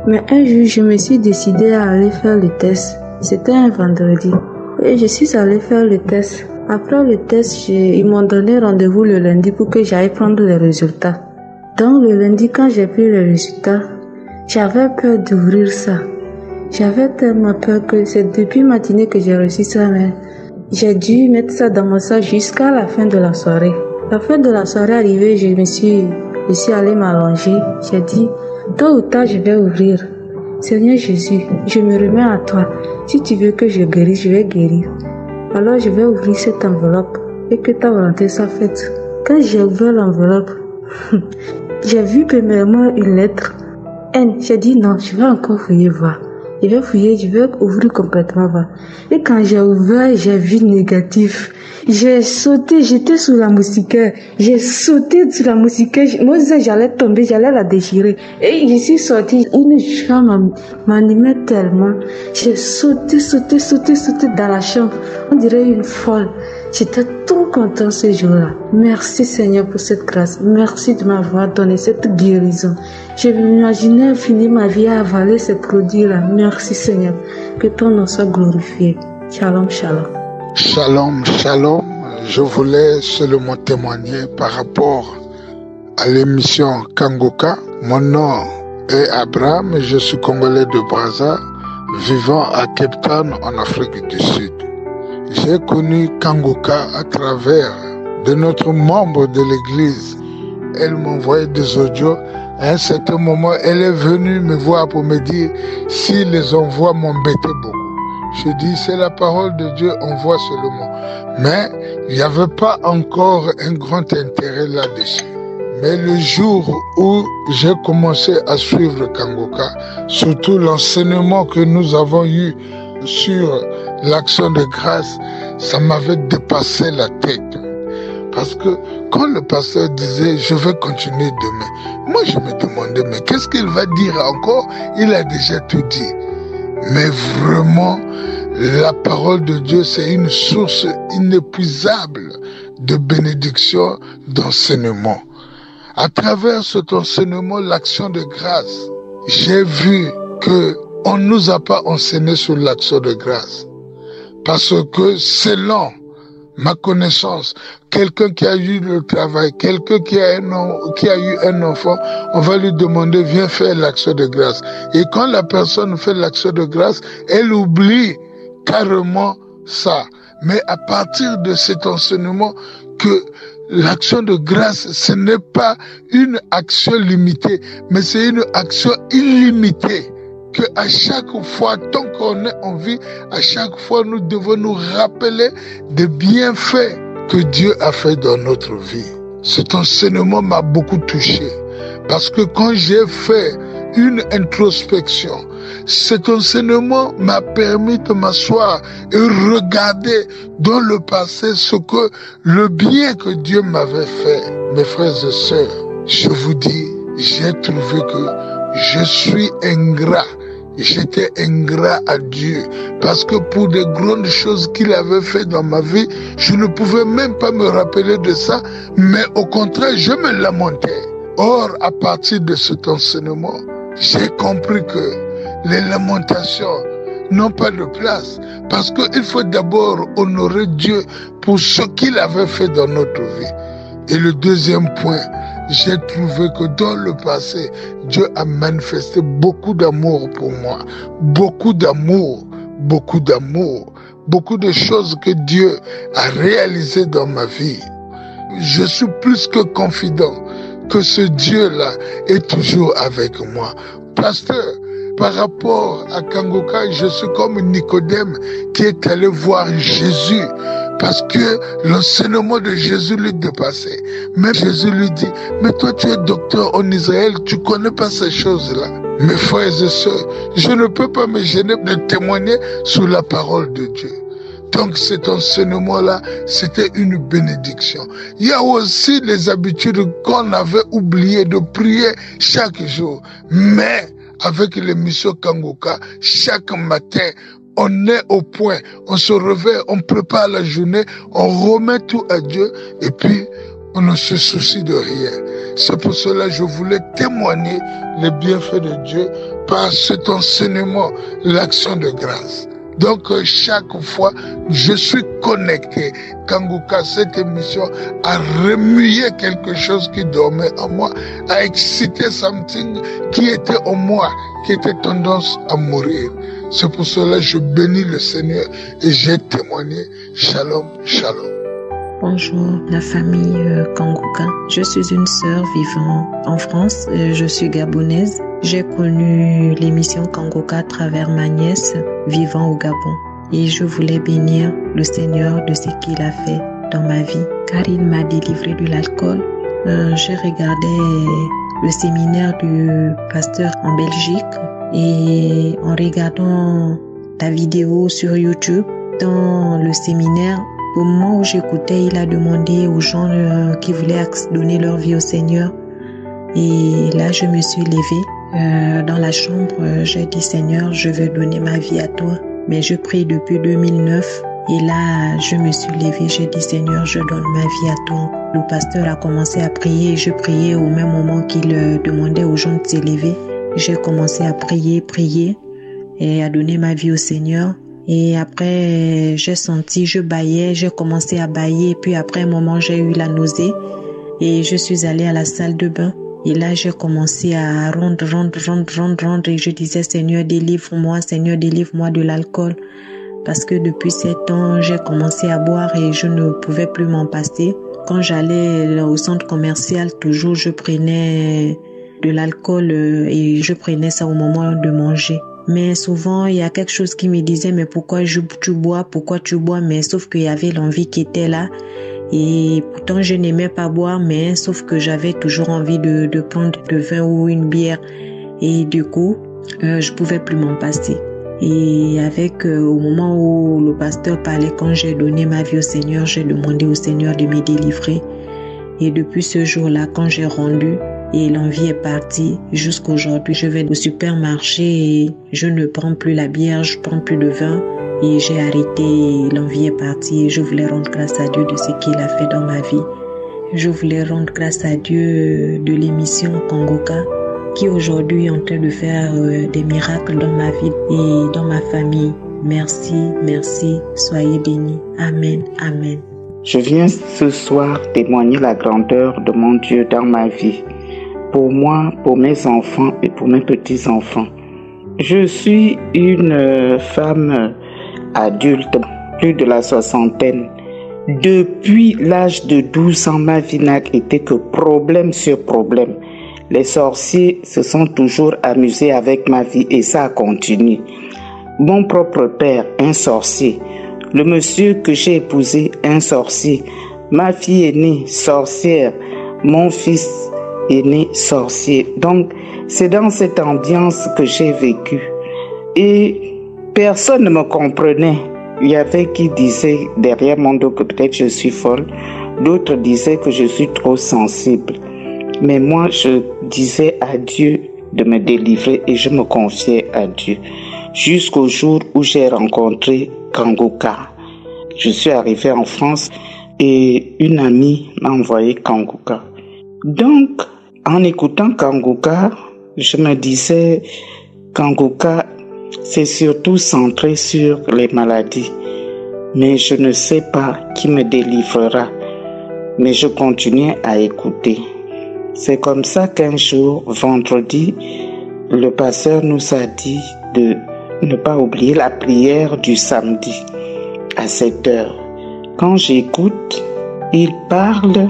Mais un jour, je me suis décidée à aller faire le test. C'était un vendredi. Et je suis allée faire le test. Après le test, ils m'ont donné rendez-vous le lundi pour que j'aille prendre les résultats. Donc le lundi, quand j'ai pris les résultats, j'avais peur d'ouvrir ça. J'avais tellement peur que c'est depuis matinée que j'ai reçu ça, mais j'ai dû mettre ça dans mon sac jusqu'à la fin de la soirée. La fin de la soirée arrivée, je suis allée m'allonger. J'ai dit, tôt ou tard, je vais ouvrir. Seigneur Jésus, je me remets à toi. Si tu veux que je guérisse, je vais guérir. Alors je vais ouvrir cette enveloppe et que ta volonté soit faite. Quand j'ai ouvert l'enveloppe, j'ai vu premièrement une lettre N. J'ai dit non, je vais encore fouiller, voir. Je vais fouiller, je vais ouvrir complètement, voir. Et quand j'ai ouvert, j'ai vu négatif. J'ai sauté, j'étais sous la moustiquaire. J'ai sauté sur la moustiquaire. Moi, j'allais tomber, j'allais la déchirer. Et je suis sortie. Une chambre m'animait tellement. J'ai sauté dans la chambre. On dirait une folle. J'étais trop content ce jour-là. Merci Seigneur pour cette grâce. Merci de m'avoir donné cette guérison. Je m'imaginais finir ma vie à avaler ces produits-là. Merci Seigneur. Que ton nom soit glorifié. Shalom, shalom. Shalom, shalom. Je voulais seulement témoigner par rapport à l'émission Kangoka. Mon nom est Abraham et je suis congolais de Brazza, vivant à Cape Town en Afrique du Sud. J'ai connu Kangoka à travers de notre membre de l'église. Elle m'envoyait des audios. À un certain moment, elle est venue me voir pour me dire si les envois m'embêtaient beaucoup. Je dis, c'est la parole de Dieu, envoie seulement. Mais il n'y avait pas encore un grand intérêt là-dessus. Mais le jour où j'ai commencé à suivre Kangoka, surtout l'enseignement que nous avons eu sur l'action de grâce, ça m'avait dépassé la tête. Parce que quand le pasteur disait « je vais continuer demain », moi je me demandais « mais qu'est-ce qu'il va dire encore ?» Il a déjà tout dit. Mais vraiment, la parole de Dieu, c'est une source inépuisable de bénédiction, d'enseignement. À travers cet enseignement, l'action de grâce, j'ai vu que on ne nous a pas enseigné sur l'action de grâce. Parce que selon ma connaissance, quelqu'un qui a eu le travail, quelqu'un qui a eu un enfant, on va lui demander, viens faire l'action de grâce. Et quand la personne fait l'action de grâce, elle oublie carrément ça. Mais à partir de cet enseignement, que l'action de grâce, ce n'est pas une action limitée, mais c'est une action illimitée. Que à chaque fois, tant qu'on est en vie, à chaque fois, nous devons nous rappeler des bienfaits que Dieu a fait dans notre vie. Cet enseignement m'a beaucoup touché. Parce que quand j'ai fait une introspection, cet enseignement m'a permis de m'asseoir et regarder dans le passé ce que le bien que Dieu m'avait fait. Mes frères et sœurs, je vous dis, j'ai trouvé que je suis ingrat. j'étais ingrat à Dieu. Parce que pour des grandes choses qu'il avait fait dans ma vie, je ne pouvais même pas me rappeler de ça, mais au contraire, je me lamentais. Or, à partir de cet enseignement, j'ai compris que les lamentations n'ont pas de place. Parce qu'il faut d'abord honorer Dieu pour ce qu'il avait fait dans notre vie. Et le deuxième point, j'ai trouvé que dans le passé, Dieu a manifesté beaucoup d'amour pour moi. Beaucoup d'amour, beaucoup d'amour. Beaucoup de choses que Dieu a réalisées dans ma vie. Je suis plus que confident que ce Dieu-là est toujours avec moi. Pasteur, par rapport à Kangoka, je suis comme Nicodème qui est allé voir Jésus parce que l'enseignement de Jésus lui dépassait. Même Jésus lui dit, mais toi tu es docteur en Israël, tu connais pas ces choses-là. Mes frères et sœurs, je ne peux pas me gêner de témoigner sur la parole de Dieu. Donc cet enseignement-là, c'était une bénédiction. Il y a aussi les habitudes qu'on avait oubliées de prier chaque jour. Mais avec l'émission Kangoka, chaque matin, on est au point, on se réveille, on prépare la journée, on remet tout à Dieu et puis on ne se soucie de rien. C'est pour cela que je voulais témoigner les bienfaits de Dieu par cet enseignement, l'action de grâce. Donc chaque fois, je suis connecté. Kangoka, cette émission a remué quelque chose qui dormait en moi, a excité something qui était en moi, qui était tendance à mourir. C'est pour cela que je bénis le Seigneur et j'ai témoigné. Shalom, shalom. Bonjour la famille Kangoka. Je suis une sœur vivant en France. Je suis gabonaise. J'ai connu l'émission Kangoka à travers ma nièce vivant au Gabon. Et je voulais bénir le Seigneur de ce qu'il a fait dans ma vie, car il m'a délivré de l'alcool. J'ai regardé le séminaire du pasteur en Belgique et en regardant ta vidéo sur YouTube, dans le séminaire, au moment où j'écoutais, il a demandé aux gens qui voulaient donner leur vie au Seigneur. Et là, je me suis levée dans la chambre. J'ai dit, Seigneur, je veux donner ma vie à toi. Mais je prie depuis 2009. Et là, je me suis levée. J'ai dit, Seigneur, je donne ma vie à toi. Le pasteur a commencé à prier. Et je priais au même moment qu'il demandait aux gens de se lever. J'ai commencé à prier et à donner ma vie au Seigneur. Et après, j'ai senti, je bâillais, j'ai commencé à bâiller. Puis après un moment, j'ai eu la nausée et je suis allée à la salle de bain. Et là, j'ai commencé à rendre. Et je disais, Seigneur, délivre-moi de l'alcool. Parce que depuis 7 ans, j'ai commencé à boire et je ne pouvais plus m'en passer. Quand j'allais au centre commercial, toujours, je prenais de l'alcool et je prenais ça au moment de manger. Mais souvent, il y a quelque chose qui me disait, mais pourquoi tu bois? Mais sauf qu'il y avait l'envie qui était là. Et pourtant, je n'aimais pas boire, mais sauf que j'avais toujours envie de prendre de vin ou une bière. Et du coup, je pouvais plus m'en passer. Et avec, au moment où le pasteur parlait, quand j'ai donné ma vie au Seigneur, j'ai demandé au Seigneur de me délivrer. Et depuis ce jour-là, quand j'ai rendu, et l'envie est partie, jusqu'aujourd'hui, je vais au supermarché et je ne prends plus la bière, je prends plus de vin. Et j'ai arrêté, et l'envie est partie. Et je voulais rendre grâce à Dieu de ce qu'il a fait dans ma vie. Je voulais rendre grâce à Dieu de l'émission Kangoka, qui aujourd'hui est en train de faire des miracles dans ma vie et dans ma famille. Merci, soyez bénis. Amen, amen. Je viens ce soir témoigner la grandeur de mon Dieu dans ma vie. Pour moi, pour mes enfants et pour mes petits-enfants. Je suis une femme adulte, plus de la soixantaine. Depuis l'âge de 12 ans, ma vie n'a été que problème sur problème. Les sorciers se sont toujours amusés avec ma vie et ça continue. Mon propre père, un sorcier. Le monsieur que j'ai épousé, un sorcier. Ma fille est née sorcière. Mon fils est né sorcier. Donc, c'est dans cette ambiance que j'ai vécu. Et personne ne me comprenait. Il y avait qui disaient derrière mon dos que peut-être je suis folle. D'autres disaient que je suis trop sensible. Mais moi, je disais à Dieu, de me délivrer et je me confiais à Dieu. Jusqu'au jour où j'ai rencontré Kangoka. Je suis arrivé en France et une amie m'a envoyé Kangoka. Donc, en écoutant Kangoka, je me disais, Kangoka, c'est surtout centré sur les maladies. Mais je ne sais pas qui me délivrera. Mais je continuais à écouter. C'est comme ça qu'un jour, vendredi, le pasteur nous a dit de ne pas oublier la prière du samedi à 7h. Quand j'écoute, il parle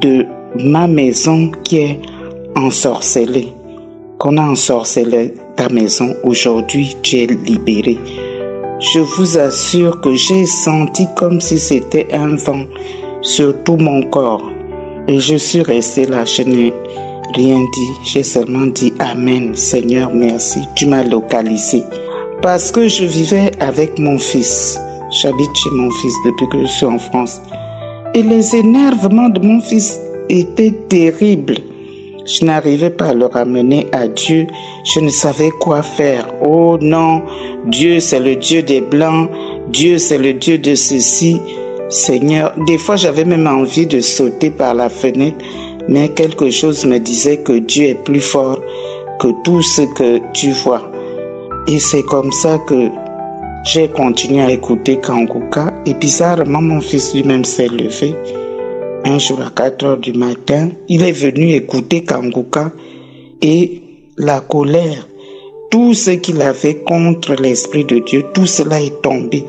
de ma maison qui est ensorcelée. Qu'on a ensorcelé ta maison, aujourd'hui tu es libéré. Je vous assure que j'ai senti comme si c'était un vent sur tout mon corps. Et je suis resté là, je n'ai rien dit. J'ai seulement dit Amen, Seigneur, merci, tu m'as localisé. Parce que je vivais avec mon fils. J'habite chez mon fils depuis que je suis en France. Et les énervements de mon fils étaient terribles. Je n'arrivais pas à le ramener à Dieu. Je ne savais quoi faire. Oh non, Dieu c'est le Dieu des Blancs. Dieu c'est le Dieu de ceci. Seigneur, des fois j'avais même envie de sauter par la fenêtre. Mais quelque chose me disait que Dieu est plus fort que tout ce que tu vois. Et c'est comme ça que j'ai continué à écouter Kangoka. Et bizarrement, mon fils lui-même s'est levé. Un jour à 4h du matin, il est venu écouter Kangoka et la colère, tout ce qu'il avait contre l'Esprit de Dieu, tout cela est tombé.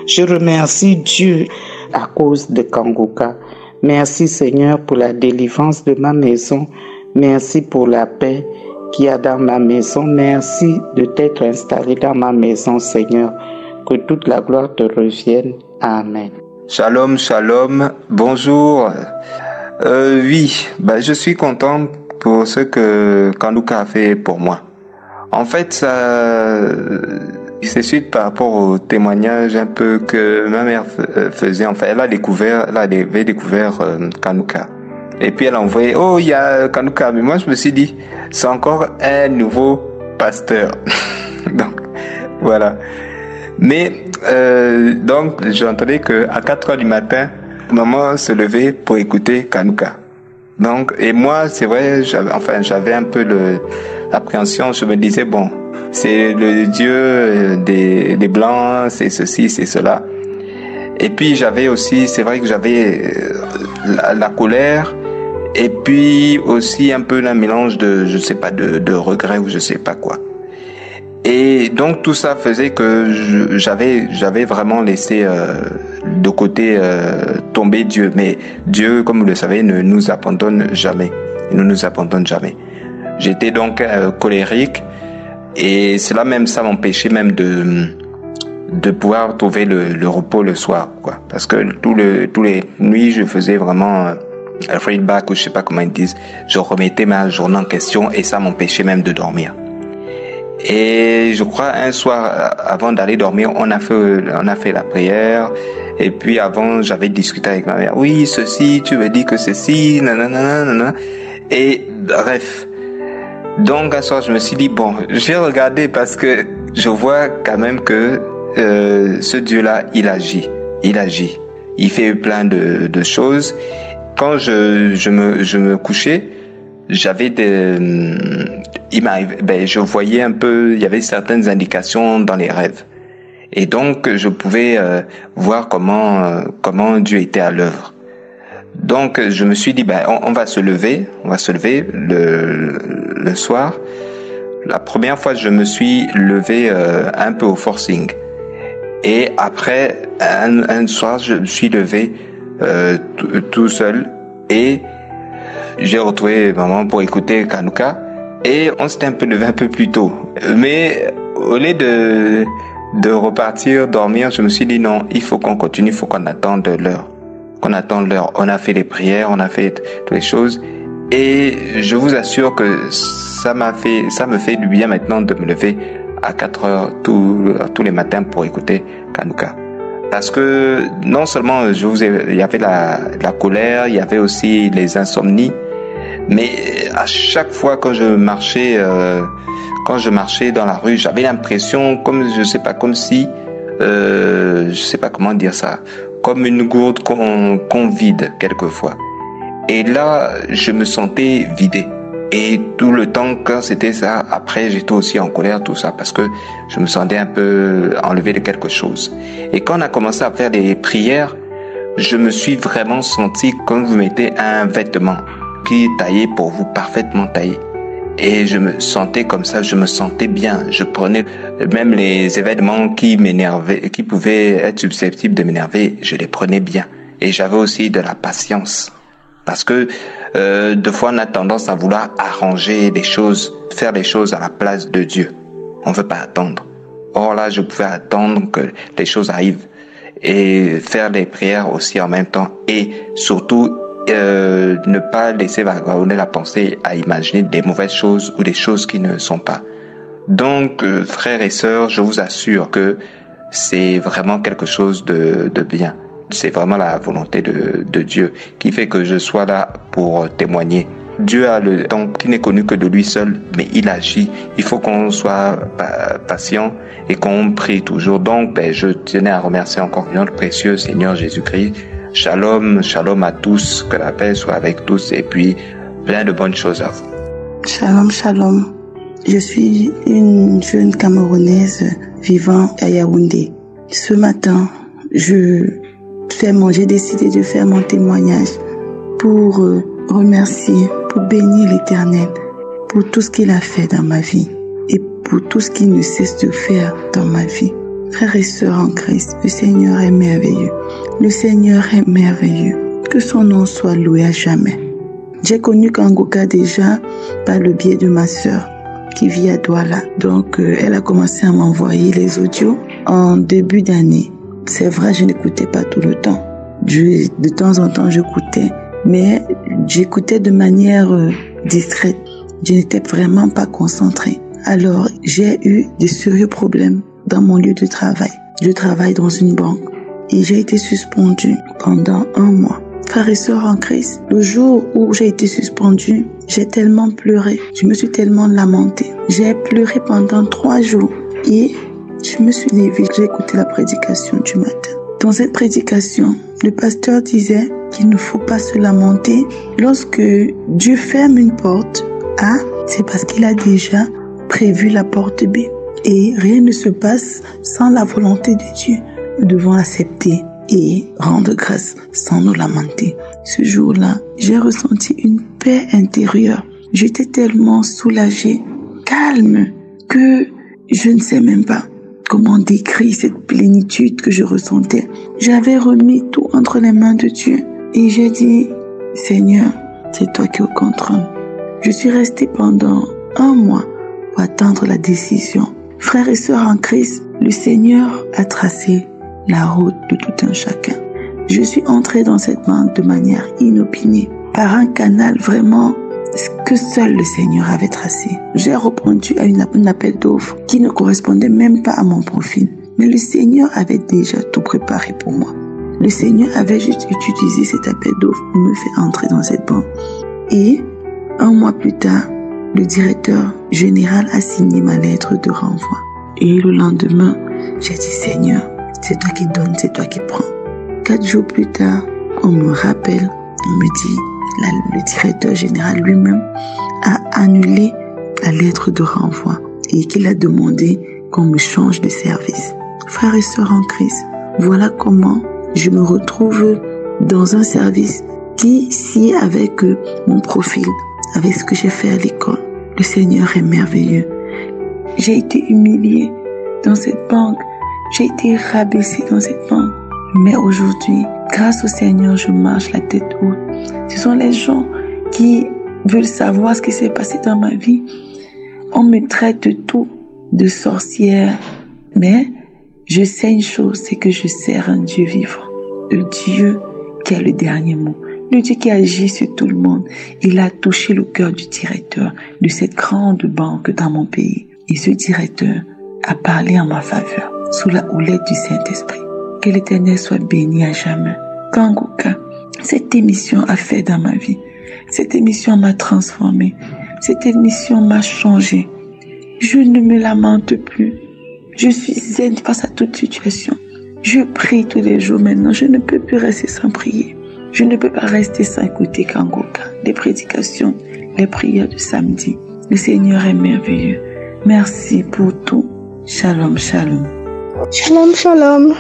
Je remercie Dieu à cause de Kangoka. Merci Seigneur pour la délivrance de ma maison. Merci pour la paix qu'il y a dans ma maison. Merci de t'être installé dans ma maison, Seigneur. Que toute la gloire te revienne. Amen. Shalom, shalom, bonjour. Je suis content pour ce que Kangoka a fait pour moi. En fait, c'est suite par rapport au témoignage un peu que ma mère faisait. En fait, elle avait découvert Kangoka. Et puis elle a envoyé, oh, il y a Kangoka. Mais moi, je me suis dit, c'est encore un nouveau pasteur. Donc, voilà. Mais donc j'entendais que à 4h du matin, maman se levait pour écouter Kangoka. Donc et moi c'est vrai, j'avais un peu l'appréhension. Je me disais bon, c'est le Dieu des Blancs, c'est ceci, c'est cela. Et puis j'avais aussi, c'est vrai que j'avais la colère et puis aussi un peu un mélange de je sais pas de regret ou je sais pas quoi. Et donc tout ça faisait que j'avais vraiment laissé de côté tomber Dieu. Mais Dieu, comme vous le savez, ne nous abandonne jamais. Il ne nous abandonne jamais. J'étais donc colérique et cela même, ça m'empêchait même de pouvoir trouver le repos le soir, quoi. Parce que tous les nuits, je faisais vraiment feedback ou je sais pas comment ils disent. Je remettais ma journée en question et ça m'empêchait même de dormir. Et je crois un soir avant d'aller dormir, on a fait la prière. Et puis avant, j'avais discuté avec ma mère. Oui, ceci, tu me dis que ceci, nanana. Et bref. Donc un soir, je me suis dit bon, je vais regarder parce que je vois quand même que ce Dieu-là, il agit. Il fait plein de choses. Quand je me couchais, j'avais je voyais un peu, il y avait certaines indications dans les rêves. Et donc, je pouvais voir comment Dieu était à l'œuvre. Donc, je me suis dit, on va se lever le soir. La première fois, je me suis levé un peu au forcing. Et après, un soir, je me suis levé tout seul et j'ai retrouvé maman pour écouter Kangoka et on s'était un peu levé un peu plus tôt. Mais au lieu de repartir dormir, je me suis dit non, il faut qu'on continue, il faut qu'on attende l'heure. On a fait les prières, on a fait toutes les choses et je vous assure que ça me fait du bien maintenant de me lever à 4h tous les matins pour écouter Kangoka. Parce que non seulement il y avait la colère, il y avait aussi les insomnies. Mais à chaque fois quand je marchais dans la rue, j'avais l'impression, je sais pas comment dire ça, comme une gourde qu'on vide quelquefois. Et là, je me sentais vidé. Et tout le temps, quand c'était ça, après, j'étais aussi en colère, tout ça, parce que je me sentais un peu enlevé de quelque chose. Et quand on a commencé à faire des prières, je me suis vraiment senti comme vous mettez un vêtement qui est taillé pour vous, parfaitement taillé. Et je me sentais comme ça, je me sentais bien. Je prenais même les événements qui m'énervaient, qui pouvaient être susceptibles de m'énerver, je les prenais bien. Et j'avais aussi de la patience. Parce que deux fois, on a tendance à vouloir arranger les choses, faire les choses à la place de Dieu. On ne veut pas attendre. Or là, je pouvais attendre que les choses arrivent et faire les prières aussi en même temps. Et surtout, ne pas laisser vagabonder la pensée à imaginer des mauvaises choses ou des choses qui ne sont pas. Donc, frères et sœurs, je vous assure que c'est vraiment quelque chose de bien. C'est vraiment la volonté de Dieu qui fait que je sois là pour témoigner. Dieu a le temps qui n'est connu que de lui seul, mais il agit. Il faut qu'on soit patient et qu'on prie toujours. Donc, je tenais à remercier encore notre précieux Seigneur Jésus-Christ. Shalom, shalom à tous, que la paix soit avec tous et puis plein de bonnes choses à vous. Shalom, shalom. Je suis une jeune Camerounaise vivant à Yaoundé. Ce matin, j'ai décidé de faire mon témoignage pour remercier, pour bénir l'Éternel pour tout ce qu'il a fait dans ma vie et pour tout ce qu'il ne cesse de faire dans ma vie. Frères et sœurs en Christ, le Seigneur est merveilleux. Le Seigneur est merveilleux. Que son nom soit loué à jamais. J'ai connu Kangoka déjà par le biais de ma sœur qui vit à Douala. Donc, elle a commencé à m'envoyer les audios en début d'année. C'est vrai, je n'écoutais pas tout le temps. De temps en temps, j'écoutais, mais j'écoutais de manière discrète. Je n'étais vraiment pas concentrée. Alors, j'ai eu de sérieux problèmes dans mon lieu de travail. Je travaille dans une banque et j'ai été suspendue pendant 1 mois. Frères et sœurs en Christ, le jour où j'ai été suspendue, j'ai tellement pleuré. Je me suis tellement lamentée. J'ai pleuré pendant 3 jours et je me suis levée. J'ai écouté la prédication du matin. Dans cette prédication, le pasteur disait qu'il ne faut pas se lamenter. Lorsque Dieu ferme une porte A, c'est parce qu'il a déjà prévu la porte B. Et rien ne se passe sans la volonté de Dieu. Nous devons accepter et rendre grâce sans nous lamenter. Ce jour-là, j'ai ressenti une paix intérieure. J'étais tellement soulagée, calme, que je ne sais même pas comment décrire cette plénitude que je ressentais. J'avais remis tout entre les mains de Dieu et j'ai dit, Seigneur, c'est toi qui es au contrôle. Je suis restée pendant 1 mois pour attendre la décision. Frères et sœurs en Christ, le Seigneur a tracé la route de tout un chacun. Je suis entrée dans cette banque de manière inopinée, par un canal vraiment que seul le Seigneur avait tracé. J'ai répondu à un appel d'offres qui ne correspondait même pas à mon profil. Mais le Seigneur avait déjà tout préparé pour moi. Le Seigneur avait juste utilisé cet appel d'offres pour me faire entrer dans cette banque. Et 1 mois plus tard, le directeur général a signé ma lettre de renvoi. Et le lendemain, j'ai dit, Seigneur, c'est toi qui donnes, c'est toi qui prends. 4 jours plus tard, on me rappelle, on me dit, le directeur général lui-même a annulé la lettre de renvoi et qu'il a demandé qu'on me change de service. Frères et sœurs en Christ, voilà comment je me retrouve dans un service qui sied avec mon profil, avec ce que j'ai fait à l'école. Le Seigneur est merveilleux. J'ai été humiliée dans cette banque. J'ai été rabaissée dans cette banque. Mais aujourd'hui, grâce au Seigneur, je marche la tête haute. Ce sont les gens qui veulent savoir ce qui s'est passé dans ma vie. On me traite de tout, de sorcière. Mais je sais une chose, c'est que je sers un Dieu vivant. Le Dieu qui a le dernier mot. Le Dieu qui agit sur tout le monde. Il a touché le cœur du directeur de cette grande banque dans mon pays. Et ce directeur a parlé en ma faveur, sous la houlette du Saint-Esprit. Que l'Éternel soit béni à jamais. Kangoka, cette émission a fait dans ma vie. Cette émission m'a transformée. Cette émission m'a changé. Je ne me lamente plus. Je suis zen face à toute situation. Je prie tous les jours maintenant. Je ne peux plus rester sans prier. Je ne peux pas rester sans écouter Kangoka, les prédications, les prières du samedi. Le Seigneur est merveilleux. Merci pour tout. Shalom, shalom. Shalom, shalom.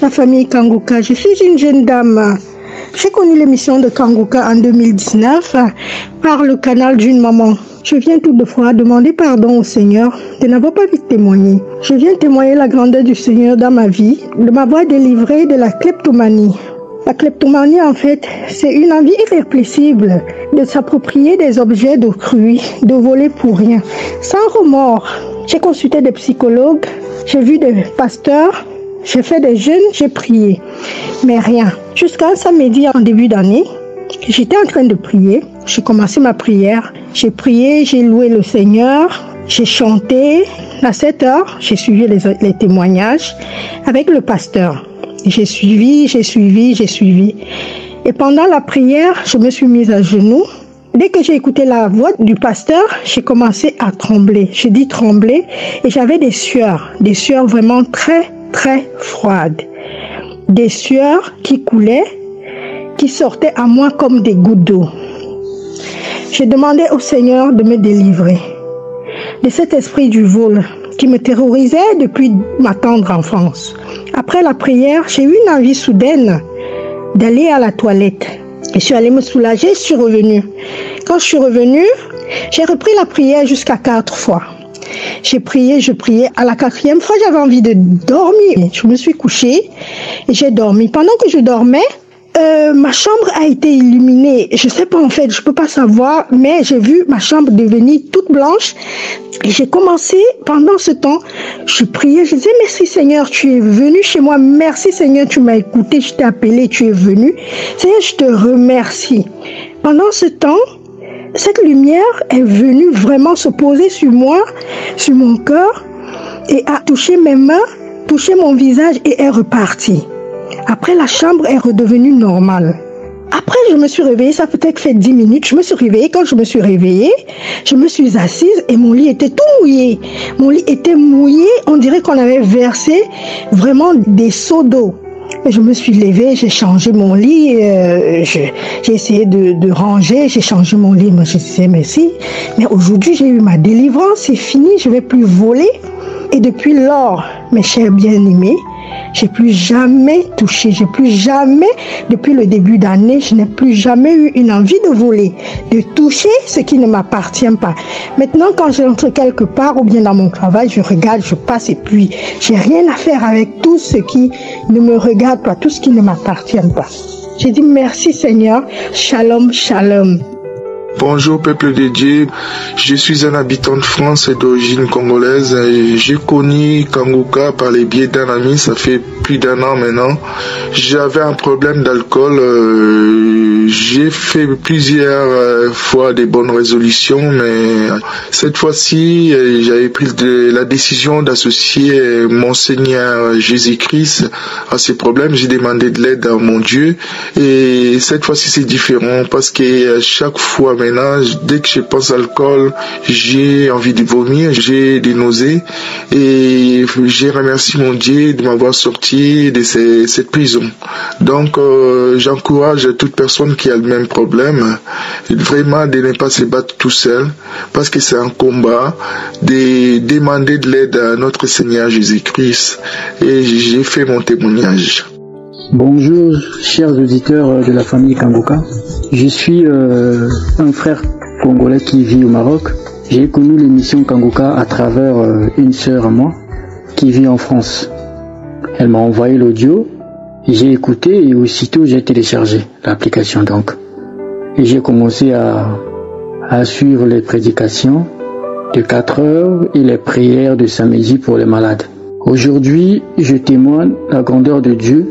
La famille Kangoka, je suis une jeune dame. J'ai connu l'émission de Kangoka en 2019 par le canal d'une maman. Je viens toutefois demander pardon au Seigneur de n'avoir pas pu témoigner. Je viens témoigner la grandeur du Seigneur dans ma vie, de m'avoir délivré de la kleptomanie. La kleptomanie, en fait, c'est une envie irrépressible de s'approprier des objets d'autrui, de voler pour rien, sans remords. J'ai consulté des psychologues, j'ai vu des pasteurs, j'ai fait des jeûnes, j'ai prié, mais rien. Jusqu'à un samedi en début d'année, j'étais en train de prier, j'ai commencé ma prière, j'ai prié, j'ai loué le Seigneur, j'ai chanté. À 7 heures, j'ai suivi les témoignages avec le pasteur. J'ai suivi. Et pendant la prière, je me suis mise à genoux. Dès que j'ai écouté la voix du pasteur, j'ai commencé à trembler. J'ai dit trembler et j'avais des sueurs vraiment très, très froides. Des sueurs qui coulaient, qui sortaient à moi comme des gouttes d'eau. J'ai demandé au Seigneur de me délivrer de cet esprit du vol qui me terrorisait depuis ma tendre enfance. Après la prière, j'ai eu une envie soudaine d'aller à la toilette. Je suis allée me soulager, je suis revenue. Quand je suis revenue, j'ai repris la prière jusqu'à 4 fois. J'ai prié, je priais. À la 4e fois, j'avais envie de dormir. Je me suis couchée et j'ai dormi. Pendant que je dormais, ma chambre a été illuminée. Je sais pas en fait, je peux pas savoir, mais j'ai vu ma chambre devenir toute blanche. Et j'ai commencé, pendant ce temps, je priais, je disais merci Seigneur, tu es venu chez moi. Merci Seigneur, tu m'as écouté, je t'ai appelé, tu es venu. Seigneur, je te remercie. Pendant ce temps, cette lumière est venue vraiment se poser sur moi, sur mon cœur, et a touché mes mains, touché mon visage et est repartie. Après, la chambre est redevenue normale. Après, je me suis réveillée, ça peut-être fait 10 minutes, je me suis réveillée. Quand je me suis réveillée, je me suis assise et mon lit était tout mouillé. Mon lit était mouillé, on dirait qu'on avait versé vraiment des seaux d'eau. Et je me suis levée, j'ai changé mon lit, j'ai essayé de ranger, j'ai changé mon lit. Moi, je disais merci. Mais aujourd'hui, j'ai eu ma délivrance, c'est fini, je ne vais plus voler. Et depuis lors, mes chers bien-aimés, j'ai plus jamais touché, depuis le début d'année, je n'ai plus jamais eu une envie de voler, de toucher ce qui ne m'appartient pas. Maintenant, quand j'entre quelque part ou bien dans mon travail, je regarde, je passe et puis j'ai rien à faire avec tout ce qui ne me regarde pas, tout ce qui ne m'appartient pas. J'ai dit merci Seigneur, shalom, shalom. Bonjour peuple de Dieu, je suis un habitant de France et d'origine congolaise. J'ai connu Kangoka par les biais d'un ami, ça fait plus d'1 an maintenant. J'avais un problème d'alcool, j'ai fait plusieurs fois des bonnes résolutions, mais cette fois-ci, j'avais pris la décision d'associer mon Seigneur Jésus-Christ à ces problèmes. J'ai demandé de l'aide à mon Dieu et cette fois-ci c'est différent parce que chaque fois maintenant, dès que je pense à l'alcool, j'ai envie de vomir, j'ai des nausées et j'ai remercié mon Dieu de m'avoir sorti de cette prison. Donc j'encourage toute personne qui a le même problème vraiment de ne pas se battre tout seul parce que c'est un combat, de demander de l'aide à notre Seigneur Jésus-Christ et j'ai fait mon témoignage. Bonjour chers auditeurs de la famille Kangoka. Je suis un frère congolais qui vit au Maroc. J'ai connu l'émission Kangoka à travers une sœur à moi qui vit en France. Elle m'a envoyé l'audio, j'ai écouté et aussitôt j'ai téléchargé l'application donc. Et j'ai commencé à suivre les prédications de 4 heures et les prières de samedi pour les malades. Aujourd'hui, je témoigne la grandeur de Dieu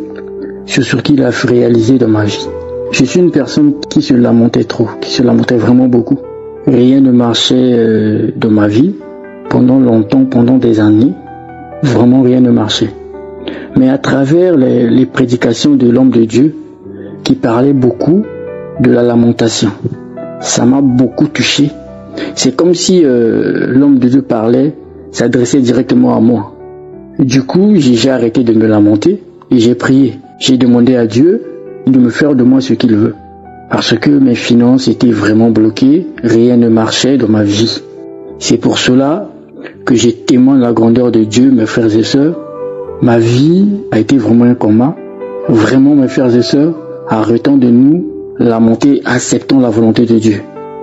sur ce qu'il a réalisé dans ma vie. Je suis une personne qui se lamentait trop, qui se lamentait vraiment beaucoup. Rien ne marchait dans ma vie pendant longtemps, pendant des années. Vraiment rien ne marchait. Mais à travers les prédications de l'homme de Dieu qui parlait beaucoup de la lamentation, ça m'a beaucoup touché. C'est comme si l'homme de Dieu parlait, s'adressait directement à moi. Du coup, j'ai arrêté de me lamenter et j'ai prié. J'ai demandé à Dieu de me faire de moi ce qu'il veut. Parce que mes finances étaient vraiment bloquées, rien ne marchait dans ma vie. C'est pour cela que j'ai témoin de la grandeur de Dieu, mes frères et sœurs. Ma vie a été vraiment un coma. Vraiment, mes frères et sœurs, arrêtons de nous lamenter, acceptons la volonté de Dieu.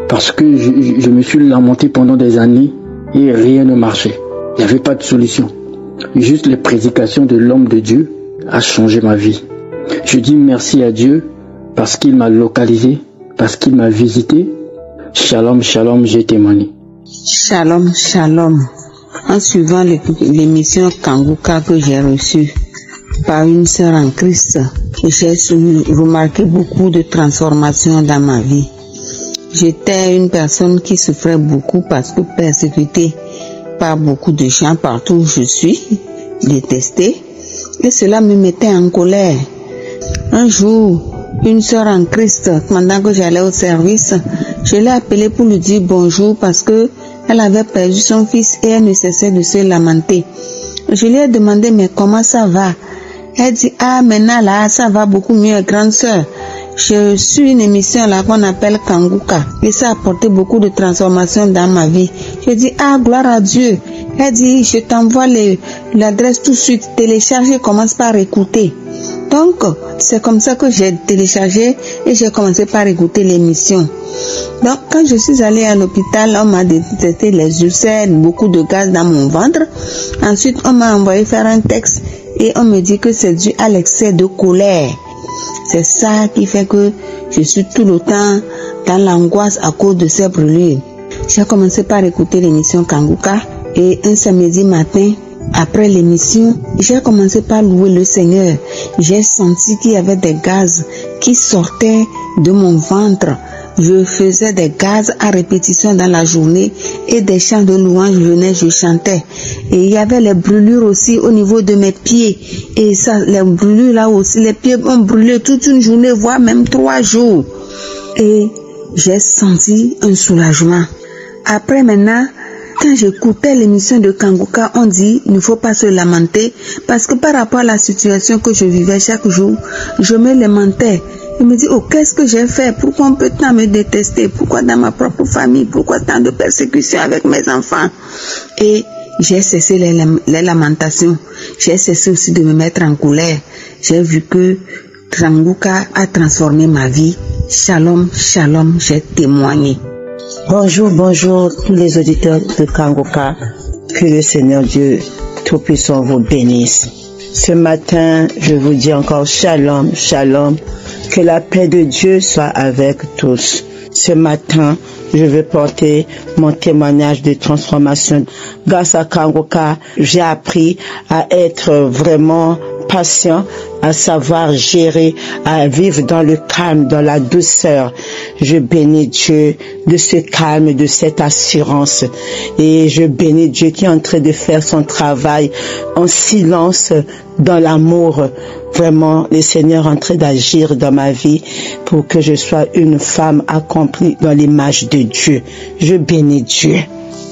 Parce que je me suis lamenté pendant des années et rien ne marchait. Il n'y avait pas de solution. Juste les prédications de l'homme de Dieu a changé ma vie. Je dis merci à Dieu parce qu'il m'a localisé, parce qu'il m'a visité. Shalom, shalom, j'ai témoigné. Shalom, shalom. En suivant l'émission Kanguka que j'ai reçue par une sœur en Christ, j'ai remarqué beaucoup de transformations dans ma vie. J'étais une personne qui souffrait beaucoup parce que persécutée par beaucoup de gens partout où je suis, détestée, et cela me mettait en colère. Un jour, une sœur en Christ, pendant que j'allais au service, je l'ai appelée pour lui dire bonjour parce que elle avait perdu son fils et elle ne cessait de se lamenter. Je lui ai demandé mais comment ça va? Elle dit ah maintenant là ça va beaucoup mieux grande sœur. J'ai reçu une émission là qu'on appelle Kanguka et ça a apporté beaucoup de transformations dans ma vie. Je dis ah gloire à Dieu. Elle dit je t'envoie l'adresse tout de suite, télécharge et commence par écouter. Donc c'est comme ça que j'ai téléchargé et j'ai commencé par écouter l'émission. Donc quand je suis allée à l'hôpital, on m'a détecté les ulcères, beaucoup de gaz dans mon ventre. Ensuite on m'a envoyé faire un texte et on me dit que c'est dû à l'excès de colère. C'est ça qui fait que je suis tout le temps dans l'angoisse à cause de ces brûlures. J'ai commencé par écouter l'émission Kanguka et un samedi matin, après l'émission, j'ai commencé par louer le Seigneur. J'ai senti qu'il y avait des gaz qui sortaient de mon ventre. Je faisais des gaz à répétition dans la journée et des chants de louange venaient, je chantais. Et il y avait les brûlures aussi au niveau de mes pieds. Et ça, les brûlures là aussi, les pieds ont brûlé toute une journée, voire même 3 jours. Et j'ai senti un soulagement. Après maintenant, quand j'écoutais l'émission de Kanguka, on dit il ne faut pas se lamenter parce que par rapport à la situation que je vivais chaque jour, je me lamentais. Je me dis, oh, qu'est-ce que j'ai fait? Pourquoi on peut tant me détester? Pourquoi dans ma propre famille? Pourquoi tant de persécutions avec mes enfants? Et j'ai cessé les lamentations. J'ai cessé aussi de me mettre en colère. J'ai vu que Kanguka a transformé ma vie. Shalom, shalom, j'ai témoigné. Bonjour, bonjour tous les auditeurs de Kanguka. Que le Seigneur Dieu Tout-Puissant vous bénisse. Ce matin, je vous dis encore shalom, shalom. Que la paix de Dieu soit avec tous. Ce matin, je vais porter mon témoignage de transformation. Grâce à Kanguka, j'ai appris à être vraiment patient, à savoir gérer, à vivre dans le calme, dans la douceur. Je bénis Dieu de ce calme, de cette assurance. Et je bénis Dieu qui est en train de faire son travail en silence, dans l'amour. Vraiment, le Seigneur est en train d'agir dans ma vie pour que je sois une femme accomplie dans l'image de Dieu. Je bénis Dieu.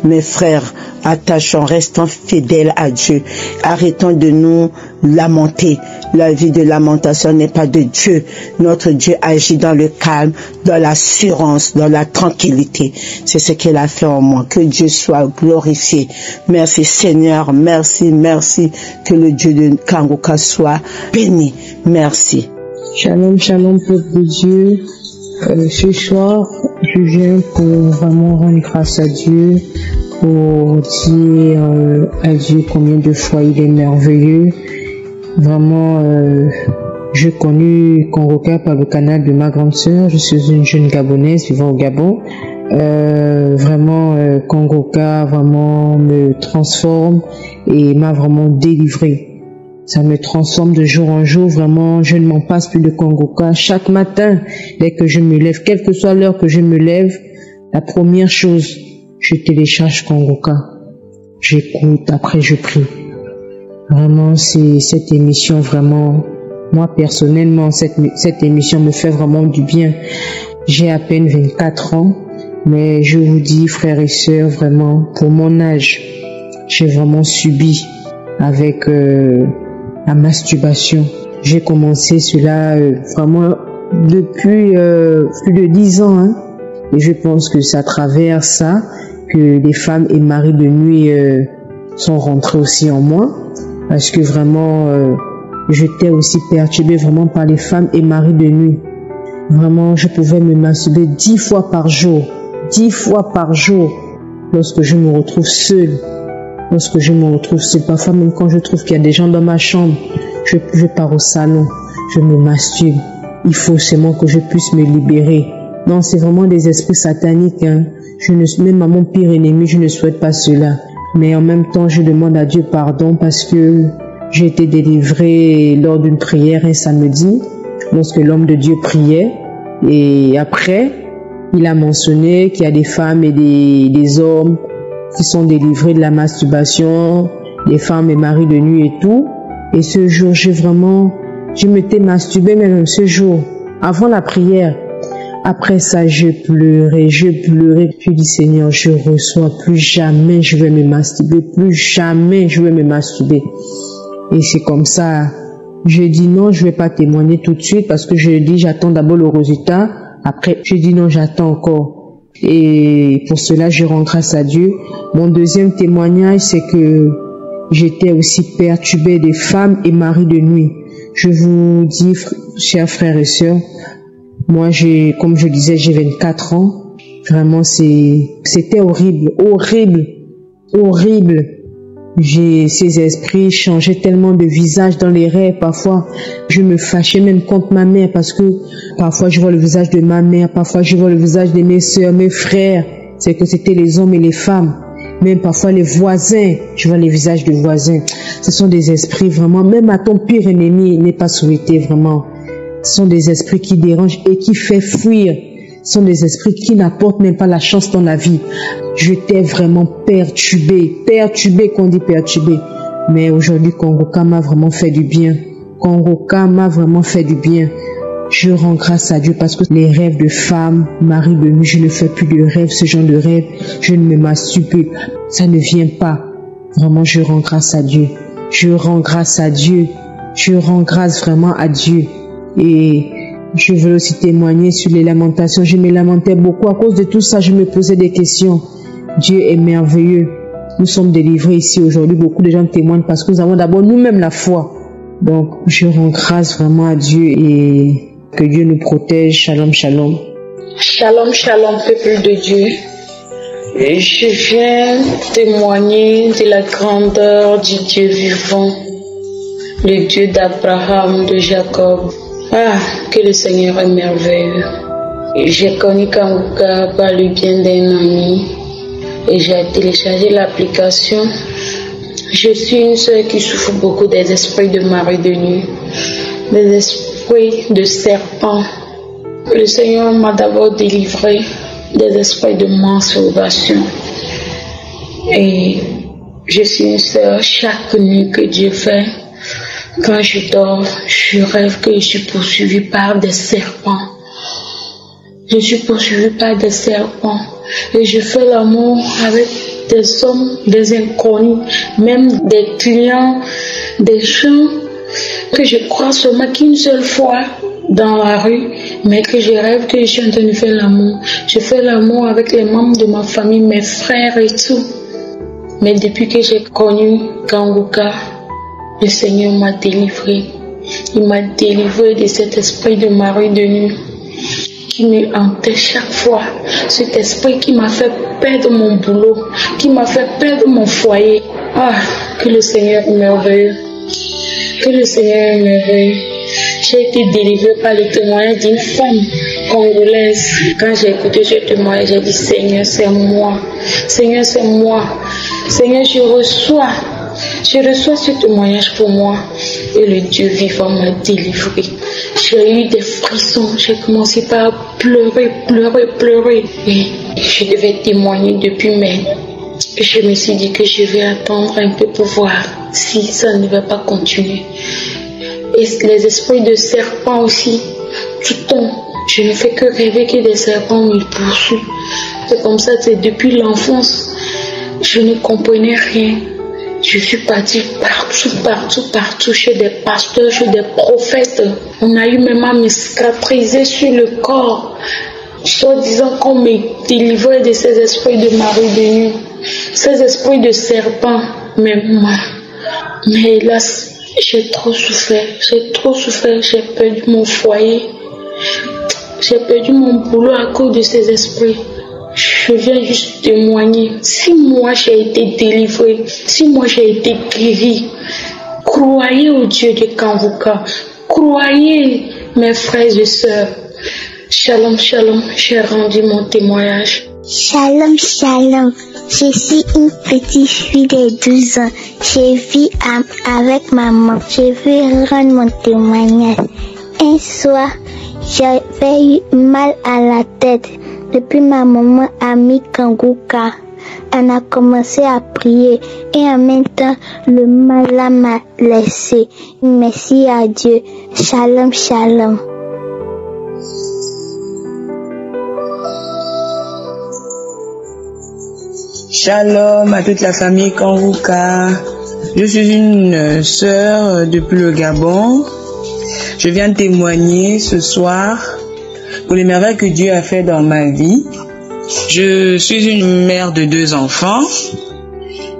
Mes frères, attachons, restons fidèles à Dieu. Arrêtons de nous lamenter. La vie de lamentation n'est pas de Dieu. Notre Dieu agit dans le calme, dans l'assurance, dans la tranquillité. C'est ce qu'il a fait en moi. Que Dieu soit glorifié. Merci Seigneur, merci, merci. Que le Dieu de Kanguka soit béni. Merci. Shalom, shalom, peuple de Dieu. Ce soir, je viens pour vraiment rendre grâce à Dieu, pour dire à Dieu combien de fois il est merveilleux. Vraiment, j'ai connu Kanguka par le canal de ma grande sœur. Je suis une jeune Gabonaise vivant au Gabon. Vraiment, Kanguka vraiment me transforme et m'a vraiment délivré. Ça me transforme de jour en jour, vraiment, je ne m'en passe plus de Kanguka. Chaque matin, dès que je me lève, quelle que soit l'heure que je me lève, la première chose, je télécharge Kanguka. J'écoute, après je prie. Vraiment, c'est cette émission, vraiment, moi personnellement, cette émission me fait vraiment du bien. J'ai à peine 24 ans, mais je vous dis, frères et sœurs, vraiment, pour mon âge, j'ai vraiment subi avec la masturbation. J'ai commencé cela vraiment depuis plus de 10 ans. Hein. Et je pense que c'est à travers ça que les femmes et maris de nuit sont rentrés aussi en moi. Parce que vraiment, j'étais aussi perturbée vraiment par les femmes et maris de nuit. Vraiment, je pouvais me masturber 10 fois par jour. 10 fois par jour. Lorsque je me retrouve seule. Lorsque je me retrouve seule. Parfois, même quand je trouve qu'il y a des gens dans ma chambre, je pars au salon. Je me masturbe. Il faut seulement que je puisse me libérer. Non, c'est vraiment des esprits sataniques. Hein. Même à mon pire ennemi, je ne souhaite pas cela. Mais en même temps, je demande à Dieu pardon parce que j'ai été délivrée lors d'une prière un samedi, lorsque l'homme de Dieu priait. Et après, il a mentionné qu'il y a des femmes et des hommes qui sont délivrés de la masturbation, des femmes et maris de nuit et tout. Et ce jour, je m'étais masturbée même ce jour, avant la prière. Après ça, je pleurais. Je dis, Seigneur, je reçois, plus jamais je vais me masturber, plus jamais je vais me masturber. Et c'est comme ça, je dis non, je vais pas témoigner tout de suite parce que je dis, j'attends d'abord le résultat. Après, je dis non, j'attends encore. Et pour cela, je rends grâce à Dieu. Mon deuxième témoignage, c'est que j'étais aussi perturbée des femmes et maris de nuit. Je vous dis, chers frères et sœurs, moi, comme je disais, j'ai 24 ans. Vraiment, c'était horrible, horrible, horrible. Ces esprits changeaient tellement de visage dans les rêves. Parfois, je me fâchais même contre ma mère parce que parfois, je vois le visage de ma mère. Parfois, je vois le visage de mes sœurs, mes frères. C'est que c'était les hommes et les femmes. Même parfois, les voisins. Je vois les visages de voisins. Ce sont des esprits vraiment, même à ton pire ennemi, il n'est pas souhaité vraiment. Ce sont des esprits qui dérangent et qui font fuir. Ce sont des esprits qui n'apportent même pas la chance dans la vie. J'étais vraiment perturbée qu'on dit perturbée. Mais aujourd'hui, Kongoka m'a vraiment fait du bien. Kongoka m'a vraiment fait du bien. Je rends grâce à Dieu parce que les rêves de femmes, mari de nuit, je ne fais plus de rêves, ce genre de rêves. Je ne me masturbe plus. Ça ne vient pas. Vraiment, je rends grâce à Dieu. Je rends grâce à Dieu. Je rends grâce vraiment à Dieu. Et je veux aussi témoigner sur les lamentations. Je me lamentais beaucoup. À cause de tout ça, je me posais des questions. Dieu est merveilleux. Nous sommes délivrés ici aujourd'hui. Beaucoup de gens témoignent parce que nous avons d'abord nous-mêmes la foi. Donc, je rends grâce vraiment à Dieu et que Dieu nous protège. Shalom, shalom. Shalom, shalom, peuple de Dieu. Et je viens témoigner de la grandeur du Dieu vivant, le Dieu d'Abraham, de Jacob. Ah, que le Seigneur est merveilleux. J'ai connu Kangoka par le bien d'un ami et j'ai téléchargé l'application. Je suis une sœur qui souffre beaucoup des esprits de mari de nuit, des esprits de serpent. Le Seigneur m'a d'abord délivré des esprits de masturbation. Et je suis une sœur, chaque nuit que Dieu fait, quand je dors, je rêve que je suis poursuivie par des serpents. Je suis poursuivie par des serpents. Et je fais l'amour avec des hommes, des inconnus, même des clients, des gens que je crois seulement qu'une seule fois dans la rue, mais que je rêve que je suis en train de faire l'amour. Je fais l'amour avec les membres de ma famille, mes frères et tout. Mais depuis que j'ai connu Kangoka, le Seigneur m'a délivré. Il m'a délivré de cet esprit de mari de nuit qui me hantait chaque fois. Cet esprit qui m'a fait perdre mon boulot, qui m'a fait perdre mon foyer. Ah, que le Seigneur est merveilleux. Que le Seigneur est merveilleux. J'ai été délivrée par le témoignage d'une femme congolaise. Quand j'ai écouté ce témoignage, j'ai dit, Seigneur, c'est moi. Seigneur, c'est moi. Seigneur, je reçois ce témoignage pour moi. Et le Dieu vivant m'a délivré. J'ai eu des frissons. J'ai commencé par pleurer. Et je devais témoigner depuis, mais je me suis dit que je vais attendre un peu pour voir si ça ne va pas continuer. Et les esprits de serpent aussi, tout le temps, Je ne fais que rêver que des serpents me poursuivent. C'est comme ça, c'est depuis l'enfance. Je ne comprenais rien. Je suis partie partout, chez des pasteurs, chez des prophètes. On a eu même à me cicatriser sur le corps, soi-disant qu'on me délivrait de ces esprits de mari de nuit, ces esprits de serpents. Mais hélas, j'ai trop souffert, j'ai perdu mon foyer, j'ai perdu mon boulot à cause de ces esprits. Je viens juste témoigner. Si moi j'ai été délivré, si moi j'ai été guéri, croyez au Dieu de Kanguka, croyez mes frères et sœurs. Shalom, shalom, j'ai rendu mon témoignage. Shalom, shalom. Je suis une petite fille de 12 ans. Je vis avec maman. Je veux rendre mon témoignage. Un soir, j'avais eu mal à la tête. Depuis ma maman a mis Kanguka. On a commencé à prier et en même temps, le mal m'a laissé. Merci à Dieu. Shalom, shalom. Shalom à toute la famille Kanguka. Je suis une sœur depuis le Gabon. Je viens témoigner ce soir pour les merveilles que Dieu a fait dans ma vie. Je suis une mère de 2 enfants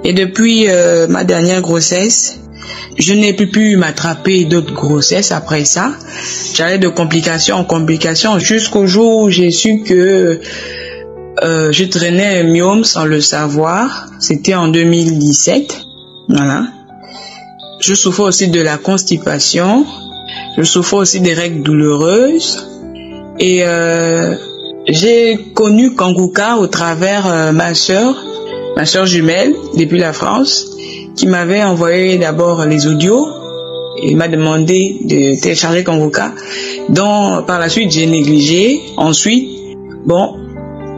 et depuis ma dernière grossesse, je n'ai plus pu m'attraper d'autres grossesses après ça. J'allais de complication en complication jusqu'au jour où j'ai su que je traînais un myome sans le savoir. C'était en 2017. Voilà. Je souffre aussi de la constipation. Je souffre aussi des règles douloureuses. Et j'ai connu Kanguka au travers ma soeur jumelle depuis la France, qui m'avait envoyé d'abord les audios et m'a demandé de télécharger Kanguka, dont par la suite j'ai négligé. Ensuite,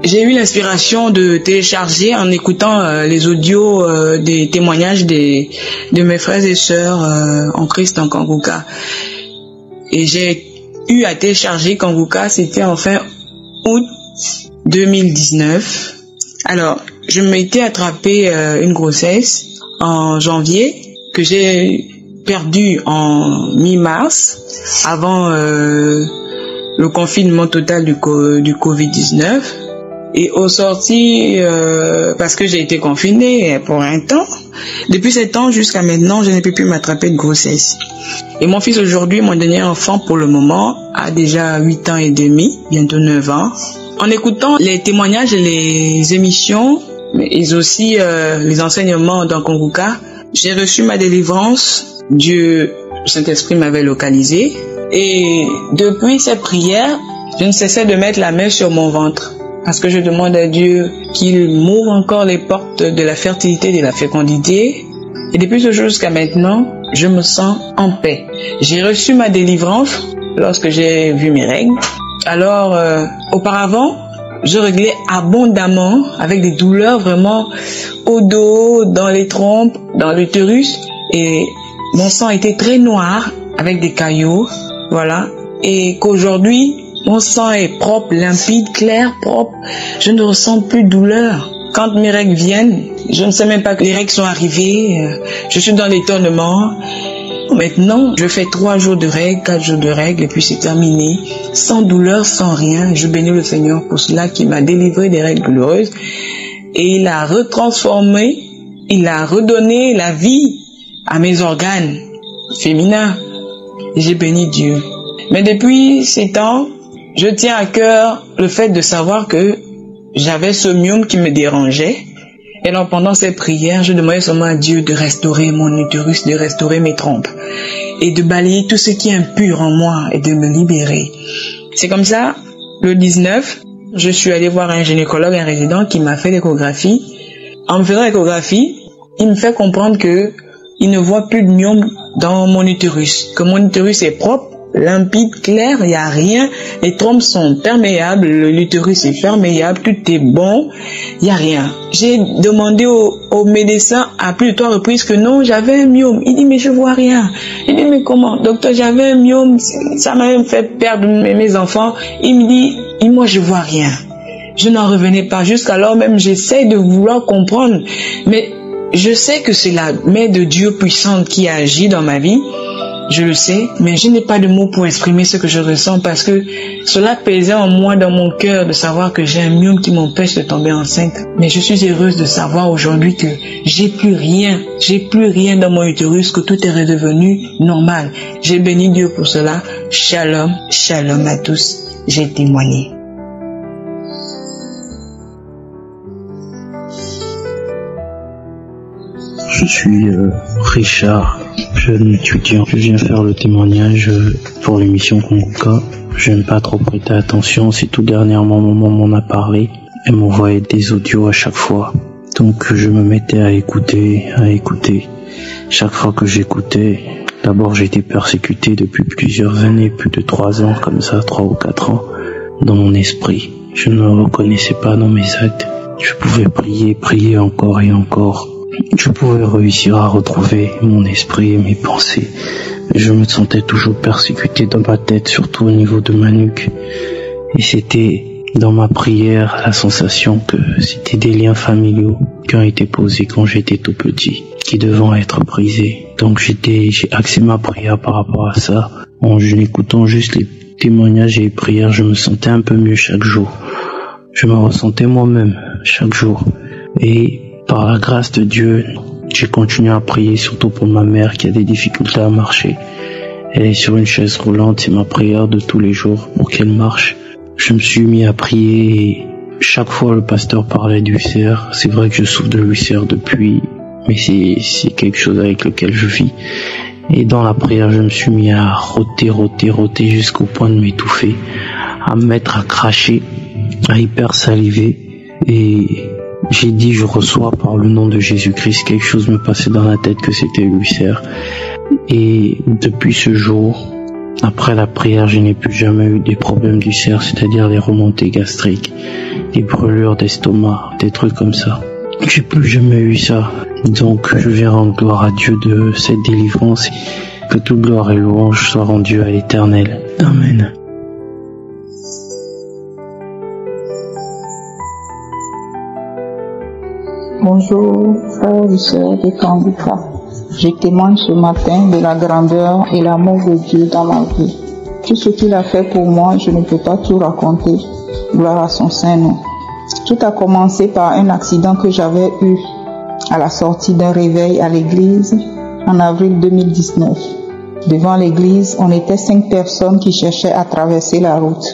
j'ai eu l'inspiration de télécharger en écoutant les audios des témoignages de mes frères et sœurs en Christ en Kanguka. Et j'ai eu à télécharger Kanguka, c'était en fin août 2019. Alors, je m'étais attrapé une grossesse en janvier que j'ai perdue en mi-mars, avant le confinement total du Covid-19. Et au sorti, parce que j'ai été confinée pour un temps, depuis ce temps jusqu'à maintenant, je n'ai plus pu m'attraper de grossesse. Et mon fils aujourd'hui, mon dernier enfant pour le moment, a déjà 8 ans et demi, bientôt 9 ans. En écoutant les témoignages et les émissions, mais aussi les enseignements dans Kanguka, j'ai reçu ma délivrance. Dieu, le Saint-Esprit m'avait localisé. Et depuis cette prière, je ne cessais de mettre la main sur mon ventre. Parce que je demande à Dieu qu'il m'ouvre encore les portes de la fertilité et de la fécondité. Et depuis ce jour jusqu'à maintenant, je me sens en paix. J'ai reçu ma délivrance lorsque j'ai vu mes règles. Alors, auparavant, je réglais abondamment avec des douleurs vraiment au dos, dans les trompes, dans l'utérus. Et mon sang était très noir avec des caillots. Voilà. Et qu'aujourd'hui, mon sang est propre, limpide, clair, propre. Je ne ressens plus de douleur. Quand mes règles viennent, je ne sais même pas que les règles sont arrivées. Je suis dans l'étonnement. Maintenant, je fais 3 jours de règles, 4 jours de règles, et puis c'est terminé. Sans douleur, sans rien. Je bénis le Seigneur pour cela qui m'a délivré des règles douloureuses. Et il a retransformé, il a redonné la vie à mes organes féminins. Et j'ai béni Dieu. Mais depuis ces temps, je tiens à cœur le fait de savoir que j'avais ce myome qui me dérangeait. Et donc pendant ces prières, je demandais seulement à Dieu de restaurer mon utérus, de restaurer mes trompes et de balayer tout ce qui est impur en moi et de me libérer. C'est comme ça, le 19, je suis allé voir un gynécologue, un résident qui m'a fait l'échographie. En me faisant l'échographie, il me fait comprendre que il ne voit plus de myome dans mon utérus, que mon utérus est propre limpide, clair, il n'y a rien. Les trompes sont perméables, l'utérus est perméable, tout est bon, il n'y a rien. J'ai demandé au médecin à plus de 3 reprises que non, j'avais un myome. Il dit, mais je vois rien. Il dit, mais comment? Docteur, j'avais un myome, ça m'a même fait perdre mes enfants. Il me dit, moi je vois rien. Je n'en revenais pas. Jusqu'alors même, j'essaie de vouloir comprendre. Mais je sais que c'est la main de Dieu puissante qui agit dans ma vie. Je le sais, mais je n'ai pas de mots pour exprimer ce que je ressens parce que cela pesait en moi, dans mon cœur, de savoir que j'ai un myome qui m'empêche de tomber enceinte. Mais je suis heureuse de savoir aujourd'hui que j'ai plus rien dans mon utérus, que tout est redevenu normal. J'ai béni Dieu pour cela. Shalom, shalom à tous. J'ai témoigné. Je suis Richard, jeune étudiant. Je viens faire le témoignage pour l'émission Kongoka. Je n'aime pas trop prêter attention, c'est tout dernièrement maman m'en a parlé. Elle m'envoyait des audios à chaque fois. Donc je me mettais à écouter. Chaque fois que j'écoutais, d'abord j'ai été persécuté depuis plusieurs années, plus de 3 ans comme ça, 3 ou 4 ans, dans mon esprit. Je ne me reconnaissais pas dans mes actes. Je pouvais prier encore et encore. Je pouvais réussir à retrouver mon esprit et mes pensées. Je me sentais toujours persécuté dans ma tête, surtout au niveau de ma nuque. Et c'était dans ma prière la sensation que c'était des liens familiaux qui ont été posés quand j'étais tout petit, qui devaient être brisés. Donc j'ai axé ma prière par rapport à ça. En écoutant juste les témoignages et les prières, je me sentais un peu mieux chaque jour. Je me ressentais moi-même chaque jour. Et par la grâce de Dieu, j'ai continué à prier, surtout pour ma mère qui a des difficultés à marcher. Elle est sur une chaise roulante, c'est ma prière de tous les jours pour qu'elle marche. Je me suis mis à prier et chaque fois le pasteur parlait d'ulcère. C'est vrai que je souffre de l'ulcère depuis, mais c'est quelque chose avec lequel je vis. Et dans la prière, je me suis mis à rôter jusqu'au point de m'étouffer, à me mettre à cracher, à hyper saliver. Et j'ai dit, je reçois par le nom de Jésus-Christ. Quelque chose me passait dans la tête que c'était l'ulcère. Et depuis ce jour, après la prière, je n'ai plus jamais eu des problèmes d'ulcère, c'est-à-dire des remontées gastriques, des brûlures d'estomac, des trucs comme ça. J'ai plus jamais eu ça. Donc je viens rendre gloire à Dieu de cette délivrance. Que toute gloire et louange soient rendues à l'Éternel. Amen. Bonjour, frères et sœurs de Kongoka. Je témoigne ce matin de la grandeur et l'amour de Dieu dans ma vie. Tout ce qu'il a fait pour moi, je ne peux pas tout raconter. Gloire à son Saint-Nom. Tout a commencé par un accident que j'avais eu à la sortie d'un réveil à l'église en avril 2019. Devant l'église, on était 5 personnes qui cherchaient à traverser la route.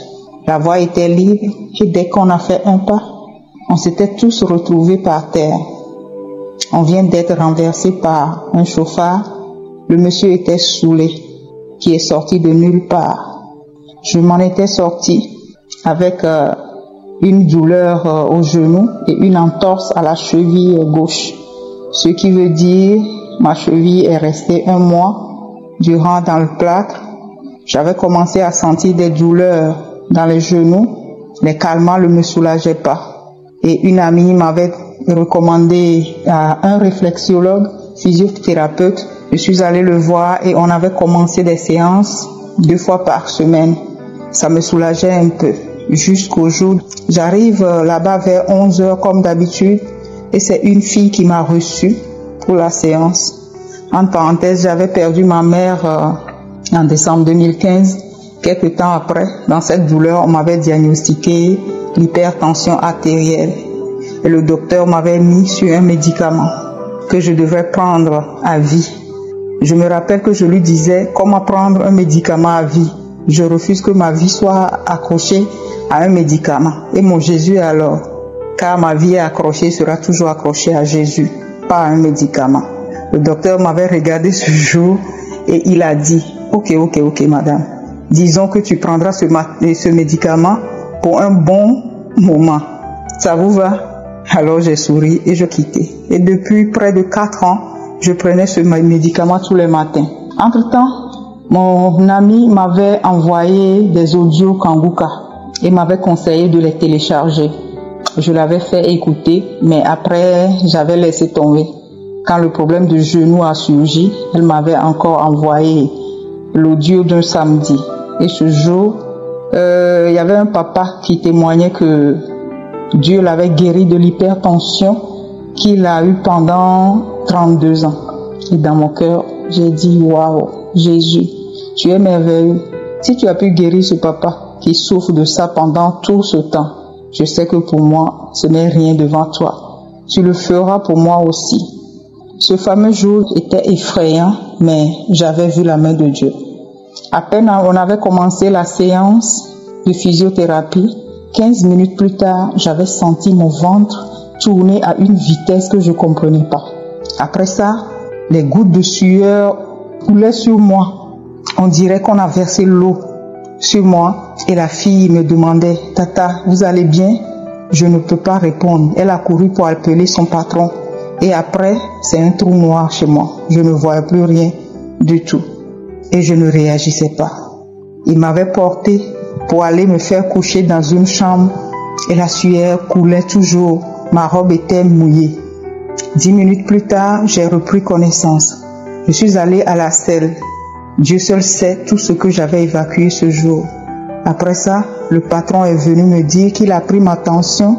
La voie était libre et dès qu'on a fait un pas, on s'était tous retrouvés par terre. On vient d'être renversé par un chauffard. Le monsieur était saoulé, qui est sorti de nulle part. Je m'en étais sorti avec une douleur au genou et une entorse à la cheville gauche. Ce qui veut dire, ma cheville est restée 1 mois durant dans le plâtre. J'avais commencé à sentir des douleurs dans les genoux. Les calmants ne me soulageaient pas. Et une amie m'avait recommandé à un réflexologue, physiothérapeute. Je suis allée le voir et on avait commencé des séances 2 fois par semaine. Ça me soulageait un peu. Jusqu'au jour, j'arrive là-bas vers 11h comme d'habitude et c'est une fille qui m'a reçue pour la séance. Entre parenthèses, j'avais perdu ma mère en décembre 2015. Quelques temps après, dans cette douleur, on m'avait diagnostiqué l'hypertension artérielle. Et le docteur m'avait mis sur un médicament que je devais prendre à vie. Je me rappelle que je lui disais, comment prendre un médicament à vie? Je refuse que ma vie soit accrochée à un médicament. Et mon Jésus alors, car ma vie est accrochée, sera toujours accrochée à Jésus, pas à un médicament. Le docteur m'avait regardé ce jour et il a dit, ok madame, disons que tu prendras ce médicament pour un bon moment. Ça vous va? Alors j'ai souri et je quittais. Et depuis près de 4 ans, je prenais ce médicament tous les matins. Entre-temps, Mon ami m'avait envoyé des audios Kanguka et m'avait conseillé de les télécharger. Je l'avais fait écouter, mais après, j'avais laissé tomber. Quand le problème de genou a surgi, elle m'avait encore envoyé l'audio d'un samedi. Et ce jour, il y avait un papa qui témoignait que Dieu l'avait guéri de l'hypertension qu'il a eu pendant 32 ans. Et dans mon cœur, j'ai dit, waouh, Jésus, tu es merveilleux. Si tu as pu guérir ce papa qui souffre de ça pendant tout ce temps, je sais que pour moi, ce n'est rien devant toi. Tu le feras pour moi aussi. Ce fameux jour était effrayant, mais j'avais vu la main de Dieu. À peine on avait commencé la séance de physiothérapie, 15 minutes plus tard, j'avais senti mon ventre tourner à une vitesse que je ne comprenais pas. Après ça, les gouttes de sueur coulaient sur moi. On dirait qu'on a versé l'eau sur moi et la fille me demandait « Tata, vous allez bien ?» Je ne peux pas répondre. Elle a couru pour appeler son patron. Et après, c'est un trou noir chez moi. Je ne voyais plus rien du tout. Et je ne réagissais pas. Il m'avait porté pour aller me faire coucher dans une chambre et la sueur coulait toujours. Ma robe était mouillée. 10 minutes plus tard, j'ai repris connaissance. Je suis allée à la selle. Dieu seul sait tout ce que j'avais évacué ce jour. Après ça, le patron est venu me dire qu'il a pris ma tension,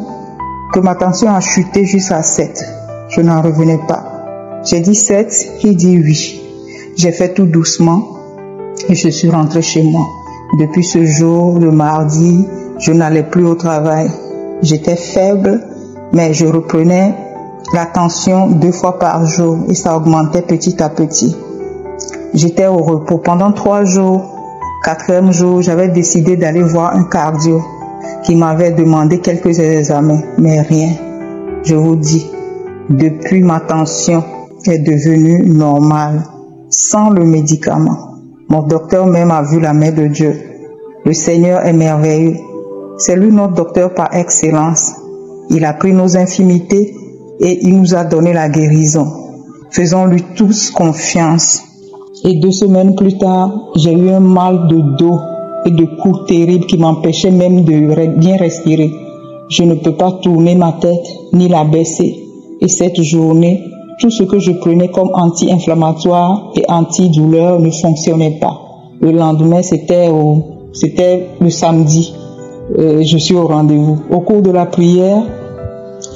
que ma tension a chuté jusqu'à 7. Je n'en revenais pas. J'ai dit 7, il dit oui. J'ai fait tout doucement et je suis rentrée chez moi. Depuis ce jour, le mardi, je n'allais plus au travail. J'étais faible, mais je reprenais la tension 2 fois par jour et ça augmentait petit à petit. J'étais au repos pendant 3 jours. 4e jour, j'avais décidé d'aller voir un cardio qui m'avait demandé quelques examens, mais rien. Je vous dis, depuis ma tension est devenue normale, sans le médicament. Mon docteur même a vu la main de Dieu. Le Seigneur est merveilleux. C'est lui notre docteur par excellence. Il a pris nos infirmités et il nous a donné la guérison. Faisons-lui tous confiance. Et 2 semaines plus tard, j'ai eu un mal de dos et de cou terrible qui m'empêchait même de bien respirer. Je ne peux pas tourner ma tête ni la baisser. Et cette journée, tout ce que je prenais comme anti-inflammatoire et antidouleur ne fonctionnait pas. Le lendemain, c'était le samedi. Je suis au rendez-vous. Au cours de la prière,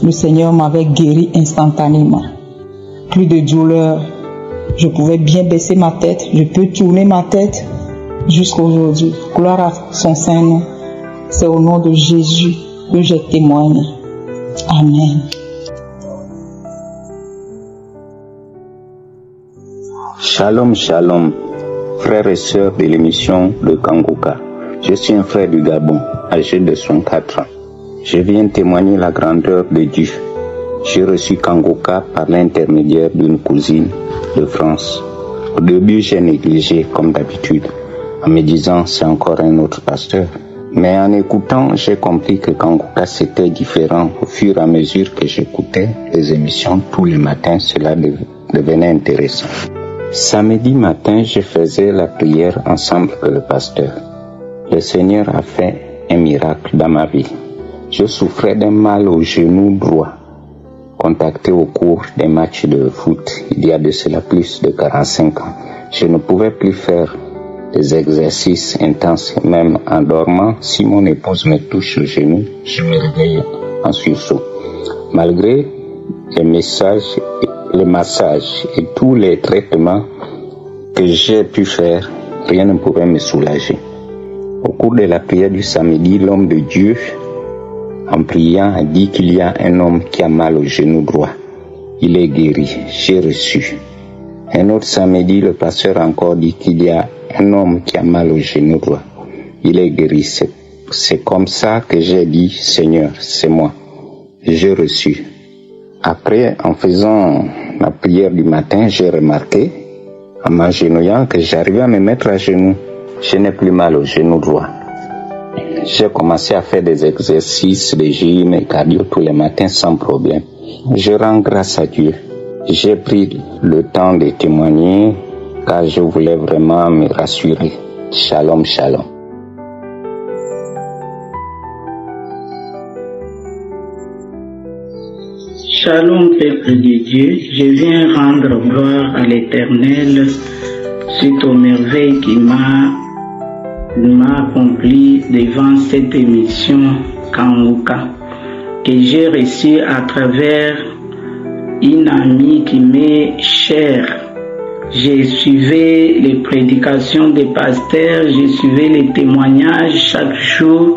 le Seigneur m'avait guéri instantanément. Plus de douleur. Je pouvais bien baisser ma tête. Je peux tourner ma tête jusqu'à aujourd'hui. Gloire à son Saint-Nom. C'est au nom de Jésus que j'ai témoigné. Amen. Shalom, shalom, frères et sœurs de l'émission de Kanguka. Je suis un frère du Gabon, âgé de 64 ans. Je viens témoigner la grandeur de Dieu. J'ai reçu Kanguka par l'intermédiaire d'une cousine de France. Au début, j'ai négligé comme d'habitude, en me disant c'est encore un autre pasteur. Mais en écoutant, j'ai compris que Kanguka c'était différent. Au fur et à mesure que j'écoutais les émissions tous les matins, cela devenait intéressant. Samedi matin, je faisais la prière ensemble avec le pasteur. Le Seigneur a fait un miracle dans ma vie. Je souffrais d'un mal au genou droit, contacté au cours des matchs de foot. Il y a de cela plus de 45 ans. Je ne pouvais plus faire des exercices intenses, même en dormant. Si mon épouse me touche au genou, je me réveille en sursaut. Malgré les massages et tous les traitements que j'ai pu faire, rien ne pouvait me soulager. Au cours de la prière du samedi, l'homme de Dieu, en priant, a dit qu'il y a un homme qui a mal au genou droit. Il est guéri, j'ai reçu. Un autre samedi, le pasteur a encore dit qu'il y a un homme qui a mal au genou droit. Il est guéri. C'est comme ça que j'ai dit, Seigneur, c'est moi. J'ai reçu. Après, en faisant la prière du matin, j'ai remarqué, en m'agenouillant, que j'arrivais à me mettre à genoux. Je n'ai plus mal au genou droit. J'ai commencé à faire des exercices de gym et cardio tous les matins sans problème. Je rends grâce à Dieu. J'ai pris le temps de témoigner car je voulais vraiment me rassurer. Shalom, shalom. Shalom, peuple de Dieu, je viens rendre gloire à l'Éternel suite aux merveilles qu'il m'a accompli devant cette émission Kanguka que j'ai reçue à travers une amie qui m'est chère. J'ai suivi les prédications des pasteurs, j'ai suivi les témoignages chaque jour.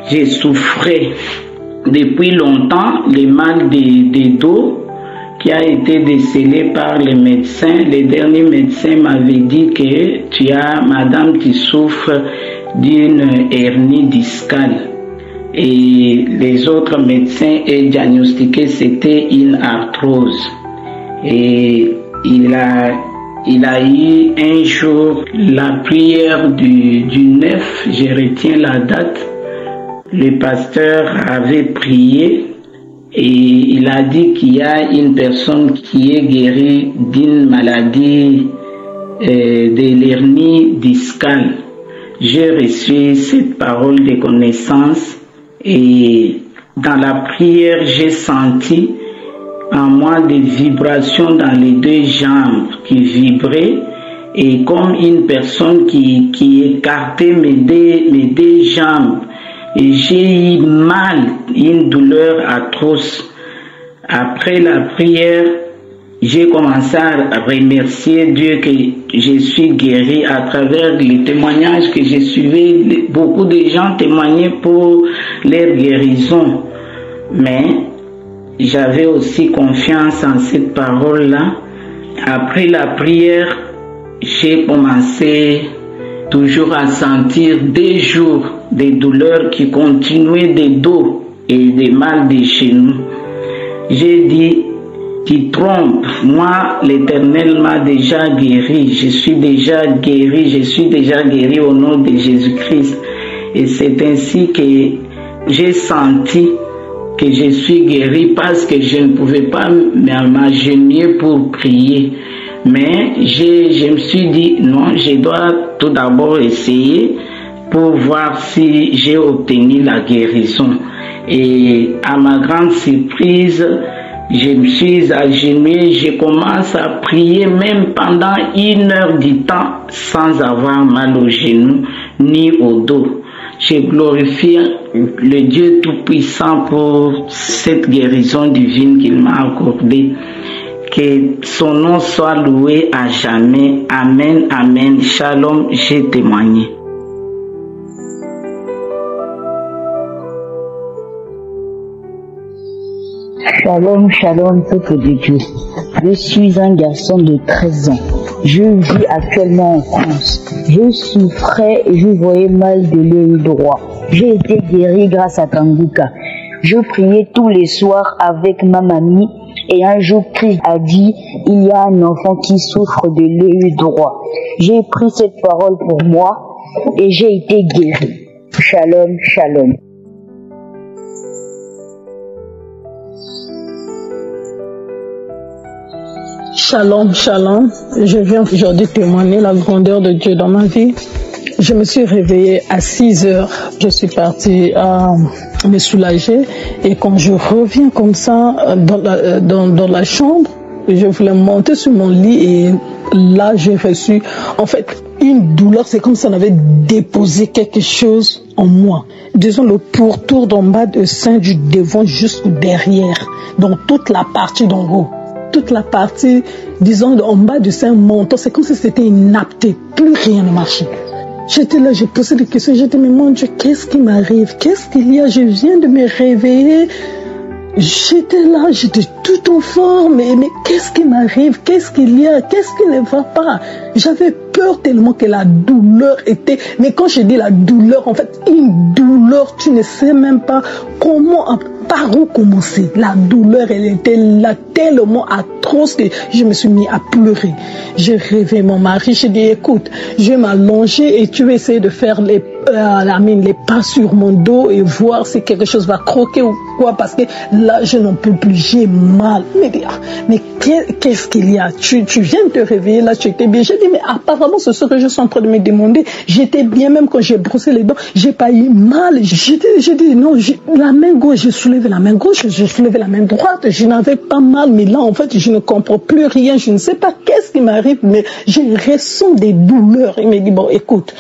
J'ai souffert depuis longtemps le mal de dos qui a été décelé par les médecins. Les derniers médecins m'avaient dit que madame, tu souffres d'une hernie discale. Et les autres médecins ont diagnostiqué que c'était une arthrose. Et il a eu un jour la prière du 9, je retiens la date. Le pasteur avait prié et il a dit qu'il y a une personne qui est guérie d'une maladie de l'hernie discale. J'ai reçu cette parole de connaissance et dans la prière, j'ai senti en moi des vibrations dans les deux jambes qui vibraient et comme une personne qui écartait mes deux jambes. Et j'ai eu mal, une douleur atroce. Après la prière, j'ai commencé à remercier Dieu que je suis guéri à travers les témoignages que j'ai suivis. Beaucoup de gens témoignaient pour leur guérison. Mais j'avais aussi confiance en cette parole-là. Après la prière, j'ai commencé toujours à sentir des jours des douleurs qui continuaient des dos et des mal des genoux. J'ai dit, tu trompes, moi l'Éternel m'a déjà guéri, je suis déjà guéri au nom de Jésus-Christ. Et c'est ainsi que j'ai senti que je suis guéri parce que je ne pouvais pas m'agenouiller pour prier. Mais je me suis dit, non, je dois tout d'abord essayer pour voir si j'ai obtenu la guérison. Et à ma grande surprise, je me suis agenouillé, je commence à prier même pendant 1 heure du temps sans avoir mal aux genoux ni au dos. Je glorifie le Dieu Tout-Puissant pour cette guérison divine qu'il m'a accordée. Que son nom soit loué à jamais. Amen, amen. Shalom, j'ai témoigné. Shalom, shalom, peuple de Dieu. Je suis un garçon de 13 ans. Je vis actuellement en France. Je souffrais et je voyais mal de l'œil droit. J'ai été guéri grâce à Kanguka. Je priais tous les soirs avec ma mamie et un jour Christ a dit, il y a un enfant qui souffre de l'œil droit. J'ai pris cette parole pour moi et j'ai été guéri. Shalom, shalom. Shalom, shalom. Je viens aujourd'hui témoigner la grandeur de Dieu dans ma vie. Je me suis réveillée à 6 heures. Je suis partie me soulager. Et quand je reviens comme ça dans la chambre, je voulais monter sur mon lit et là j'ai reçu en fait une douleur. C'est comme si on avait déposé quelque chose en moi. Disons le pourtour d'en bas de sein du devant jusqu'au derrière. Donc toute la partie d'en haut. Toute la partie, disons, en bas de sein menton, c'est comme si c'était inapté. Plus rien ne marchait. J'étais là, j'ai posé des questions, j'ai dit, mais mon Dieu, qu'est-ce qui m'arrive? Qu'est-ce qu'il y a? Je viens de me réveiller. J'étais là, j'étais tout en forme. Mais qu'est-ce qui m'arrive? Qu'est-ce qu'il y a? Qu'est-ce qui ne va pas? J'avais peur. peur tellement que la douleur était... Mais quand je dis la douleur, en fait, une douleur, tu ne sais même pas comment... Par où commencer? La douleur, elle était là tellement atroce que je me suis mis à pleurer. J'ai rêvé mon mari, j'ai dit écoute, je vais m'allonger et tu vas essayer de faire les pas sur mon dos et voir si quelque chose va croquer ou quoi, parce que là je n'en peux plus, j'ai mal. Mais qu'est-ce qu'il y a? Tu viens de te réveiller là, tu étais bien. J'ai dit mais apparemment c'est ce que je suis en train de me demander. J'étais bien, même quand j'ai brossé les dents, j'ai pas eu mal. J'ai dit non, la main gauche, j'ai soulevé la main gauche, j'ai soulevé la main droite, je n'avais pas mal, mais là en fait je ne comprends plus rien, je ne sais pas qu'est-ce qui m'arrive, mais je ressens des douleurs. Il me dit bon écoute,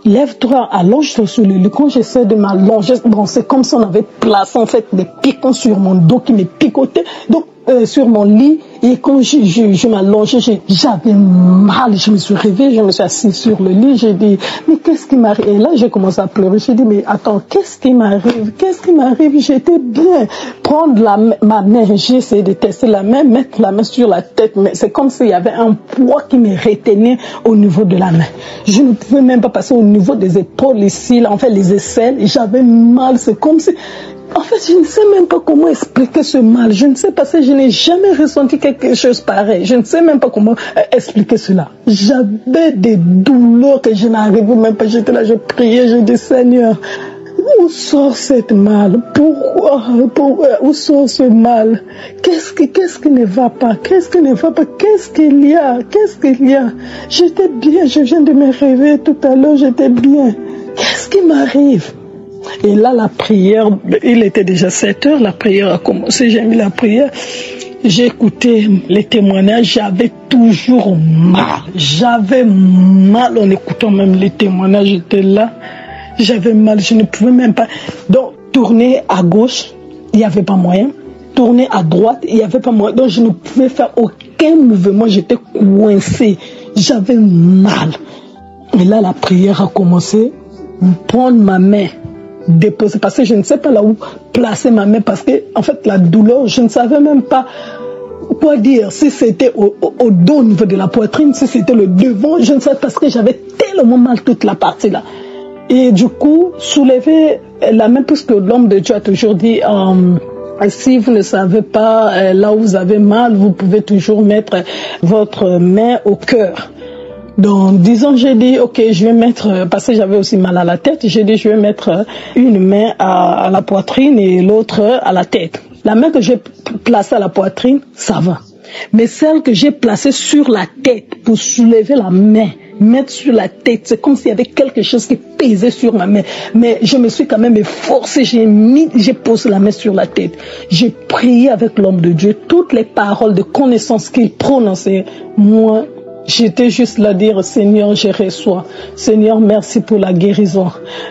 lève-toi, allonge-toi sur le lit. Quand j'essaie de m'allonger, bon, c'est comme si on avait placé en fait des piquants sur mon dos qui me picotaient. Donc, sur mon lit, et quand je m'allongeais, j'avais mal. Je me suis réveillée, je me suis assise sur le lit, j'ai dit, mais qu'est-ce qui m'arrive? Et là, j'ai commencé à pleurer. J'ai dit, mais attends, qu'est-ce qui m'arrive? Qu'est-ce qui m'arrive? J'étais bien. Prendre ma main, j'ai essayé de tester la main, mettre la main sur la tête, mais c'est comme s'il y avait un poids qui me retenait au niveau de la main. Je ne pouvais même pas passer au niveau des épaules ici, là, en fait, les aisselles. J'avais mal, c'est comme si... En fait, je ne sais même pas comment expliquer ce mal. Je ne sais pas si je n'ai jamais ressenti quelque chose pareil. Je ne sais même pas comment expliquer cela. J'avais des douleurs que je n'arrivais même pas. J'étais là, je priais, je dis Seigneur, où sort cette mal? Pourquoi? Où sort ce mal? Qu'est-ce qui ne va pas? Qu'est-ce qui ne va pas? Qu'est-ce qu'il y a? Qu'est-ce qu'il y a? J'étais bien, je viens de me réveiller tout à l'heure, j'étais bien. Qu'est-ce qui m'arrive? Et là, la prière, il était déjà 7 heures, la prière a commencé, j'ai mis la prière, j'ai écouté les témoignages, j'avais toujours mal. J'avais mal en écoutant même les témoignages, j'étais là, j'avais mal, je ne pouvais même pas. Donc, tourner à gauche, il n'y avait pas moyen. Tourner à droite, il n'y avait pas moyen. Donc, je ne pouvais faire aucun mouvement, j'étais coincé, j'avais mal. Et là, la prière a commencé, prendre ma main, déposer, parce que je ne sais pas là où placer ma main, parce que en fait la douleur, je ne savais même pas quoi dire, si c'était au dos, au niveau de la poitrine, si c'était le devant, je ne sais pas, parce que j'avais tellement mal toute la partie là. Et du coup, soulever la main, puisque l'homme de Dieu a toujours dit si vous ne savez pas là où vous avez mal, vous pouvez toujours mettre votre main au cœur. Donc, disons, j'ai dit, ok, je vais mettre, parce que j'avais aussi mal à la tête, j'ai dit, je vais mettre une main à la poitrine et l'autre à la tête. La main que j'ai placée à la poitrine, ça va. Mais celle que j'ai placée sur la tête pour soulever la main, mettre sur la tête, c'est comme s'il y avait quelque chose qui pesait sur ma main. Mais je me suis quand même efforcée, j'ai posé la main sur la tête. J'ai prié avec l'homme de Dieu, toutes les paroles de connaissance qu'il prononçait, moi, j'étais juste là à dire, Seigneur, je reçois. Seigneur, merci pour la guérison.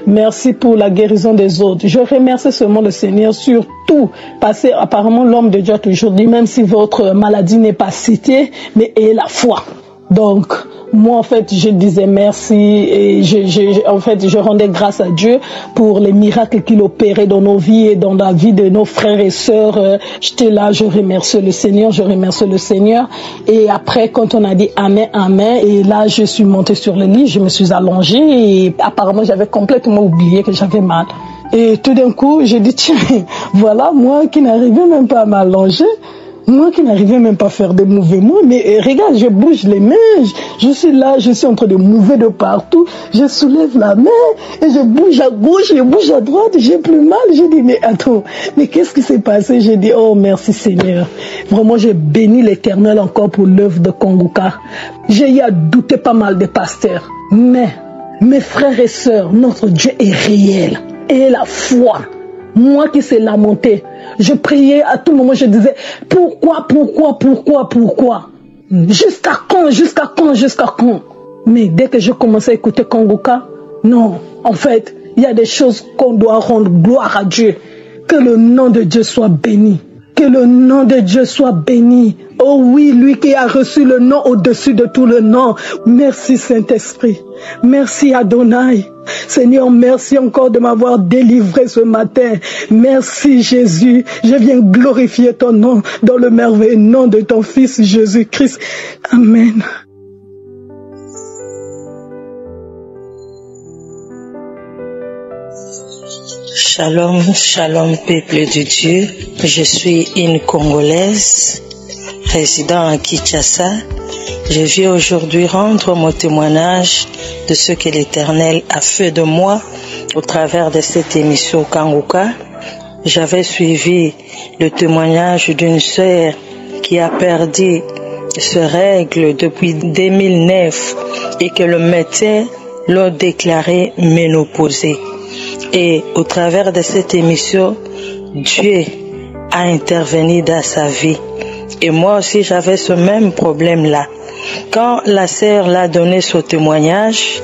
Merci pour la guérison des autres. Je remercie seulement le Seigneur surtout parce que apparemment l'homme de Dieu a toujours dit, même si votre maladie n'est pas citée, mais ayez la foi. Donc, moi, en fait, je disais merci et je rendais grâce à Dieu pour les miracles qu'il opérait dans nos vies et dans la vie de nos frères et sœurs. J'étais là, je remercie le Seigneur, je remercie le Seigneur. Et après, quand on a dit Amen, Amen, et là, je suis montée sur le lit, je me suis allongée et apparemment, j'avais complètement oublié que j'avais mal. Et tout d'un coup, j'ai dit, tiens, voilà, moi qui n'arrivais même pas à m'allonger, moi qui n'arrivais même pas à faire des mouvements, mais regarde, je bouge les mains, je suis là, je suis en train de mouver de partout, je soulève la main, et je bouge à gauche, je bouge à droite, j'ai plus mal. J'ai dit, mais attends, mais qu'est-ce qui s'est passé? J'ai dit, oh merci Seigneur. Vraiment, j'ai béni l'Éternel encore pour l'œuvre de Kanguka. J'ai eu à douter pas mal des pasteurs, mais mes frères et sœurs, notre Dieu est réel, et la foi. Moi qui s'est lamenté, je priais à tout moment, je disais, pourquoi? Jusqu'à quand? Mais dès que je commençais à écouter Kanguka, non, en fait, il y a des choses qu'on doit rendre gloire à Dieu. Que le nom de Dieu soit béni. Que le nom de Dieu soit béni. Oh oui, lui qui a reçu le nom au-dessus de tout le nom. Merci Saint-Esprit. Merci Adonai. Seigneur, merci encore de m'avoir délivré ce matin. Merci Jésus. Je viens glorifier ton nom dans le merveilleux nom de ton Fils Jésus-Christ. Amen. Shalom, shalom peuple de Dieu. Je suis une Congolaise résidant à Kinshasa. Je viens aujourd'hui rendre mon témoignage de ce que l'Éternel a fait de moi au travers de cette émission Kangoka. J'avais suivi le témoignage d'une sœur qui a perdu ses règles depuis 2009 et que le médecin l'a déclaré ménopausée. Et au travers de cette émission, Dieu a intervenu dans sa vie. Et moi aussi, j'avais ce même problème-là. Quand la sœur l'a donné ce témoignage,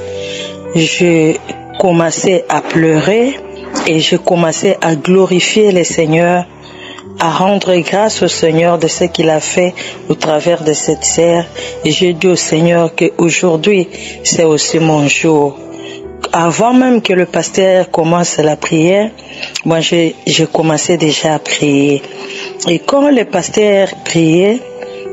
je commençais à pleurer et je commençais à glorifier le Seigneur, à rendre grâce au Seigneur de ce qu'il a fait au travers de cette sœur. Et je dis au Seigneur qu'aujourd'hui, c'est aussi mon jour. Avant même que le pasteur commence la prière, moi j'ai commencé déjà à prier. Et quand le pasteur priait,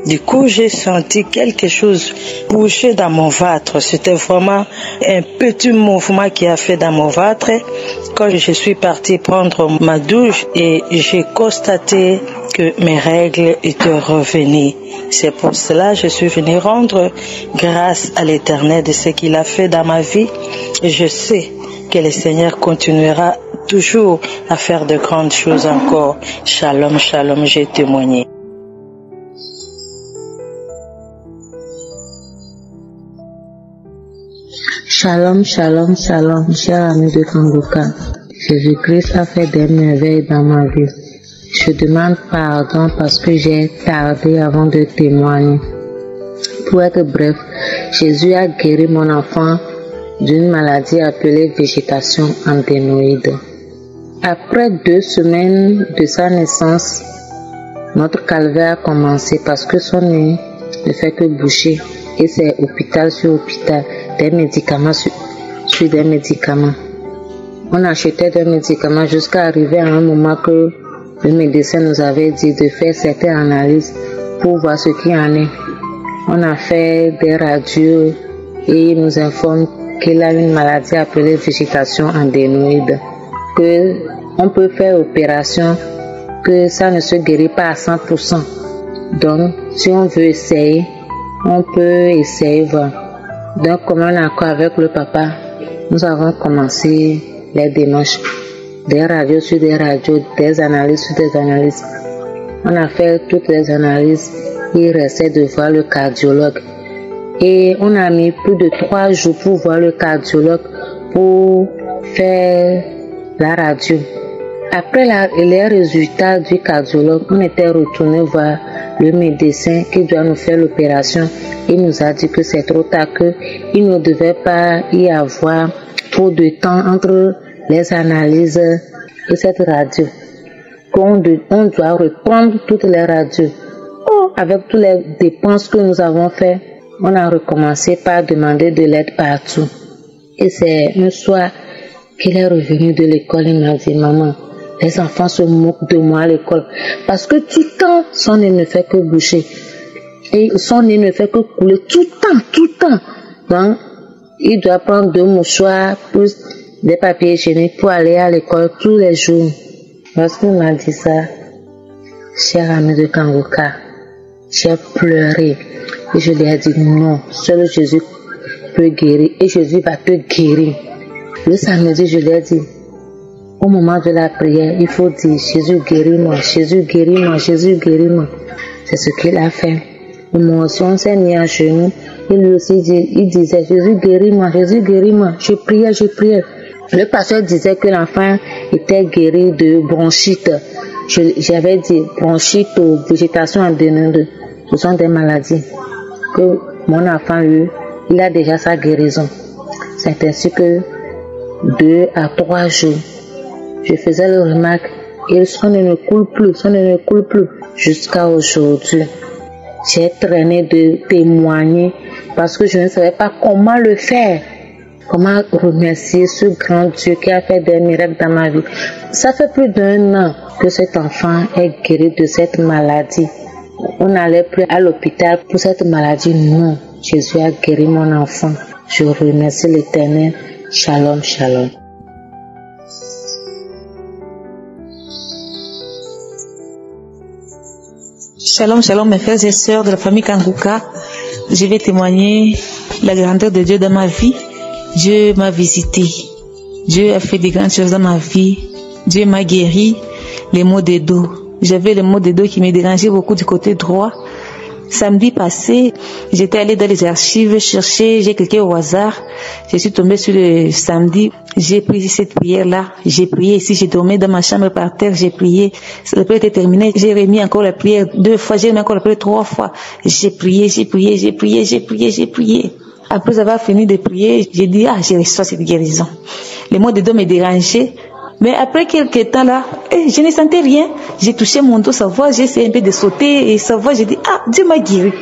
du coup j'ai senti quelque chose bouger dans mon ventre. C'était vraiment un petit mouvement qui a fait dans mon ventre. Quand je suis partie prendre ma douche et j'ai constaté que mes règles étaient revenues. C'est pour cela que je suis venue rendre grâce à l'Éternel de ce qu'il a fait dans ma vie. Et je sais que le Seigneur continuera toujours à faire de grandes choses encore. Shalom, shalom, j'ai témoigné. Shalom, shalom, shalom, chers amis de Kangoka. Jésus-Christ a fait des merveilles dans ma vie. Je demande pardon parce que j'ai tardé avant de témoigner. Pour être bref, Jésus a guéri mon enfant d'une maladie appelée végétation adénoïde. Après 2 semaines de sa naissance, notre calvaire a commencé parce que son nez ne fait que boucher et c'est hôpital sur hôpital, des médicaments sur des médicaments. On achetait des médicaments jusqu'à arriver à un moment que le médecin nous avait dit de faire certaines analyses pour voir ce qu'il y en est. On a fait des radios et il nous informe qu'il a une maladie appelée végétation adénoïde, que on peut faire opération, que ça ne se guérit pas à 100%. Donc, si on veut essayer, on peut essayer voir. Donc, comme un accord avec le papa, nous avons commencé les démarches, des radios sur des radios, des analyses sur des analyses. On a fait toutes les analyses. Il restait de voir le cardiologue. Et on a mis plus de 3 jours pour voir le cardiologue, pour faire la radio. Après les résultats du cardiologue, on était retourné voir le médecin qui doit nous faire l'opération. Il nous a dit que c'est trop tard, qu'il ne devait pas y avoir trop de temps entre les analyses et cette radio. On doit reprendre toutes les radios. Avec toutes les dépenses que nous avons faites, on a recommencé par demander de l'aide partout. Et c'est un soir qu'il est revenu de l'école. Il m'a dit, maman, les enfants se moquent de moi à l'école. Parce que tout le temps, son nez ne fait que boucher. Et son nez ne fait que couler tout le temps. Donc, il doit prendre 2 mouchoirs plus des papiers hygiéniques pour aller à l'école tous les jours. Lorsqu'il m'a dit ça, cher ami de Kangoka, j'ai pleuré. Et je lui ai dit non, seul Jésus peut guérir et Jésus va te guérir. Le samedi, je lui ai dit, au moment de la prière, il faut dire Jésus guéris-moi, Jésus guéris-moi, Jésus guéris-moi. C'est ce qu'il a fait. Et moi aussi, on s'est mis à genoux. Et lui aussi, il disait Jésus guéris-moi, Jésus guéris-moi. Je priais. Le pasteur disait que l'enfant était guéri de bronchite. J'avais dit bronchite ou végétation adénoïde. Ce sont des maladies que mon enfant, lui, il a déjà sa guérison. C'est ainsi que 2 à 3 jours, je faisais le remarque et son nez ne coule plus, jusqu'à aujourd'hui. J'ai traîné de témoigner parce que je ne savais pas comment le faire. Comment remercier ce grand Dieu qui a fait des miracles dans ma vie. Ça fait plus d'1 an que cet enfant est guéri de cette maladie. On n'allait plus à l'hôpital pour cette maladie. Non, Jésus a guéri mon enfant. Je remercie l'Éternel. Shalom, shalom. Shalom, shalom mes frères et sœurs de la famille Kanguka. Je vais témoigner la grandeur de Dieu dans ma vie. Dieu m'a visité. Dieu a fait des grandes choses dans ma vie. Dieu m'a guéri les maux de dos. J'avais les maux de dos qui me dérangeaient beaucoup du côté droit. Samedi passé, j'étais allée dans les archives chercher, j'ai cliqué au hasard. Je suis tombée sur le samedi, j'ai pris cette prière-là, j'ai prié ici, j'ai dormi dans ma chambre par terre, j'ai prié. La prière était terminée, j'ai remis encore la prière 2 fois, j'ai remis encore la prière 3 fois. J'ai prié. Après avoir fini de prier, j'ai dit, j'ai reçu cette guérison. Les maux de dos me dérangeaient. Mais après quelques temps là, je ne sentais rien. J'ai touché mon dos, ça va, j'ai essayé un peu de sauter et ça va, j'ai dit, Dieu m'a guéri.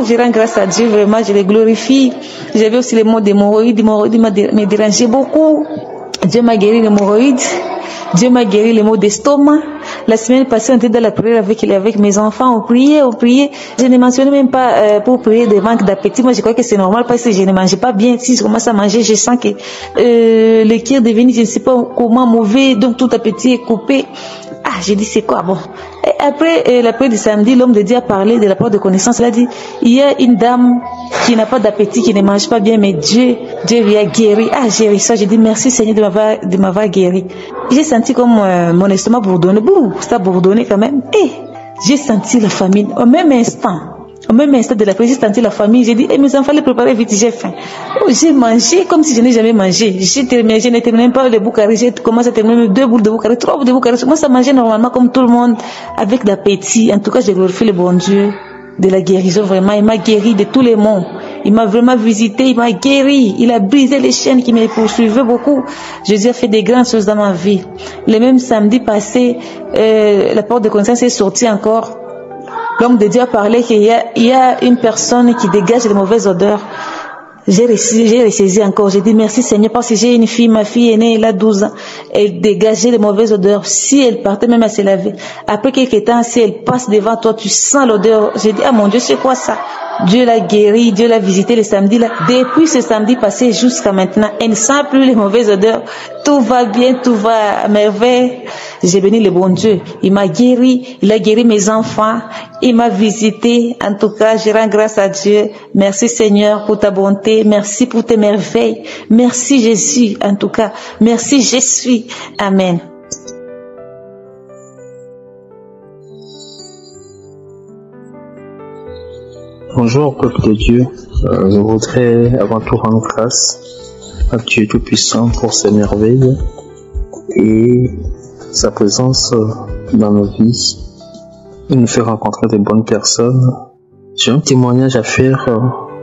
Je rends grâce à Dieu, vraiment, je le glorifie. J'avais aussi les maux d'hémorroïdes, me dérangeaient beaucoup. Dieu m'a guéri les hémorroïdes. Dieu m'a guéri les maux d'estomac. La semaine passée, on était dans la prière avec mes enfants, on priait. Je ne mentionnais même pas pour prier de manque d'appétit. Moi, je crois que c'est normal parce que je ne mangeais pas bien. Si je commence à manger, je sens que le cœur est devenu, je ne sais pas comment mauvais, donc tout appétit est coupé. J'ai dit, c'est quoi? Bon. Et après la prière du samedi, l'homme de Dieu a parlé de la porte de connaissance. Il a dit, il y a une dame qui n'a pas d'appétit, qui ne mange pas bien, mais Dieu lui a guéri. J'ai réussi ça. J'ai dit, merci Seigneur de m'avoir guéri. J'ai senti comme mon estomac bourdonnait. Ça bourdonnait quand même. J'ai senti la famine au même instant de la prière, j'ai senti la famille. J'ai dit, mes enfants, les préparer vite, j'ai faim. J'ai mangé comme si je n'ai jamais mangé. Je n'ai terminé pas les boucaris. J'ai commencé à terminer 2 boules de boucaris, 3 boules de boucaris. Moi, ça mangeait normalement comme tout le monde, avec d'appétit. En tout cas, j'ai glorifié le bon Dieu de la guérison. Vraiment, il m'a guéri de tous les maux. Il m'a vraiment visité, il m'a guéri. Il a brisé les chaînes qui me poursuivaient beaucoup. Jésus a fait des grandes choses dans ma vie. Le même samedi passé, la porte de connaissance est sortie encore. L'homme de Dieu a parlé qu'il y a une personne qui dégage les mauvaises odeurs. J'ai ressaisi encore. J'ai dit merci Seigneur parce que j'ai une fille, ma fille est née, elle a 12 ans. Elle dégageait les mauvaises odeurs. Si elle partait même à se laver, après quelques temps, si elle passe devant toi, tu sens l'odeur. J'ai dit, mon Dieu, c'est quoi ça? Dieu l'a guéri, Dieu l'a visité le samedi là. Depuis ce samedi passé jusqu'à maintenant, elle ne sent plus les mauvaises odeurs. Tout va bien, tout va à merveille. J'ai béni le bon Dieu. Il m'a guéri, il a guéri mes enfants, il m'a visité. En tout cas, je rends grâce à Dieu. Merci Seigneur pour ta bonté, merci pour tes merveilles. Merci Jésus, en tout cas. Merci Jésus. Amen. Bonjour peuple de Dieu, je voudrais avant tout rendre grâce à Dieu Tout-Puissant pour ses merveilles et sa présence dans nos vies. Il nous fait rencontrer de bonnes personnes. J'ai un témoignage à faire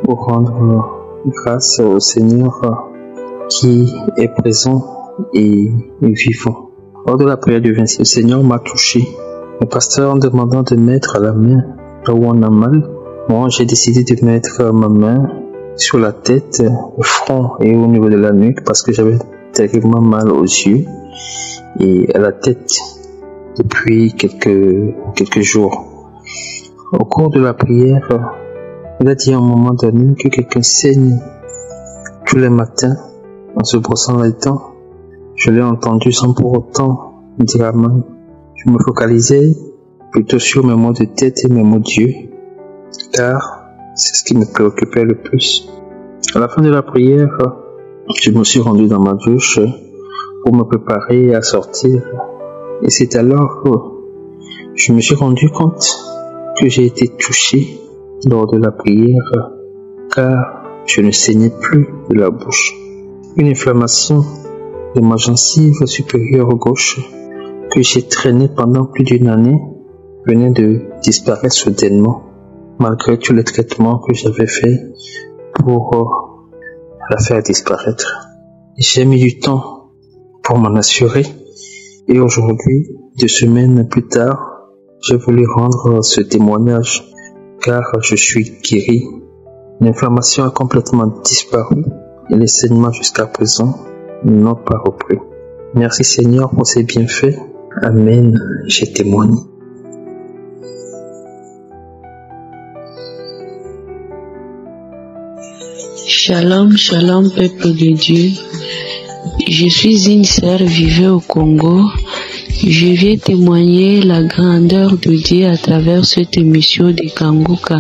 pour rendre grâce au Seigneur qui est présent et vivant. Lors de la prière du 26, le Seigneur m'a touché. Le pasteur en demandant de mettre la main là où on a mal, moi, j'ai décidé de mettre ma main sur la tête, le front et au niveau de la nuque parce que j'avais terriblement mal aux yeux et à la tête depuis quelques jours. Au cours de la prière, il a dit à un moment donné que quelqu'un saigne tous les matins en se brossant les dents. Je l'ai entendu sans pour autant dire amen. Je me focalisais plutôt sur mes maux de tête et mes maux d'yeux, car c'est ce qui me préoccupait le plus. À la fin de la prière, je me suis rendu dans ma douche pour me préparer à sortir. Et c'est alors que je me suis rendu compte que j'ai été touché lors de la prière, car je ne saignais plus de la bouche. Une inflammation de ma gencive supérieure gauche que j'ai traînée pendant plus d'une année venait de disparaître soudainement, malgré tous les traitements que j'avais faits pour la faire disparaître. J'ai mis du temps pour m'en assurer et aujourd'hui, 2 semaines plus tard, j'ai voulu rendre ce témoignage car je suis guéri. L'inflammation a complètement disparu et les saignements jusqu'à présent n'ont pas repris. Merci Seigneur pour ces bienfaits. Amen. J'ai témoigné. Shalom, shalom, peuple de Dieu. Je suis une sœur vivant au Congo. Je viens témoigner la grandeur de Dieu à travers cette émission de Kanguka.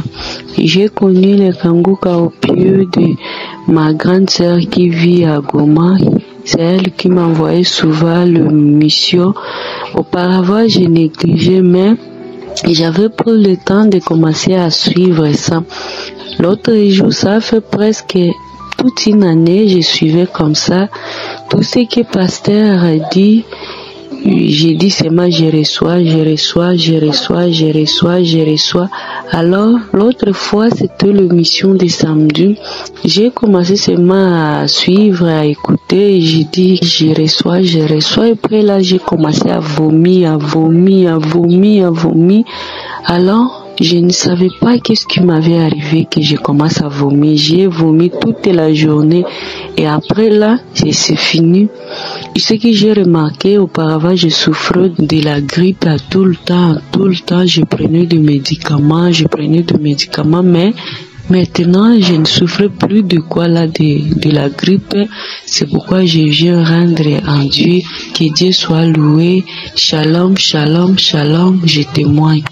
J'ai connu le Kanguka au pied de ma grande sœur qui vit à Goma. C'est elle qui m'envoyait souvent l'émission. Auparavant, je négligeais, mais j'avais pris le temps de commencer à suivre ça. L'autre jour, ça fait presque toute une année, je suivais comme ça. Tout ce que le pasteur a dit, j'ai dit seulement je reçois. Alors, l'autre fois, c'était l'émission de samedi. J'ai commencé seulement à suivre, à écouter. J'ai dit je reçois. Et puis là, j'ai commencé à vomir. Alors, je ne savais pas qu'est-ce qui m'avait arrivé que je commence à vomir. J'ai vomi toute la journée et après là, c'est fini. Ce que j'ai remarqué auparavant, je souffrais de la grippe à tout le temps. Je prenais des médicaments, mais maintenant, je ne souffre plus de la grippe. C'est pourquoi je viens rendre en Dieu. Que Dieu soit loué. Shalom, shalom, shalom. Je témoigne.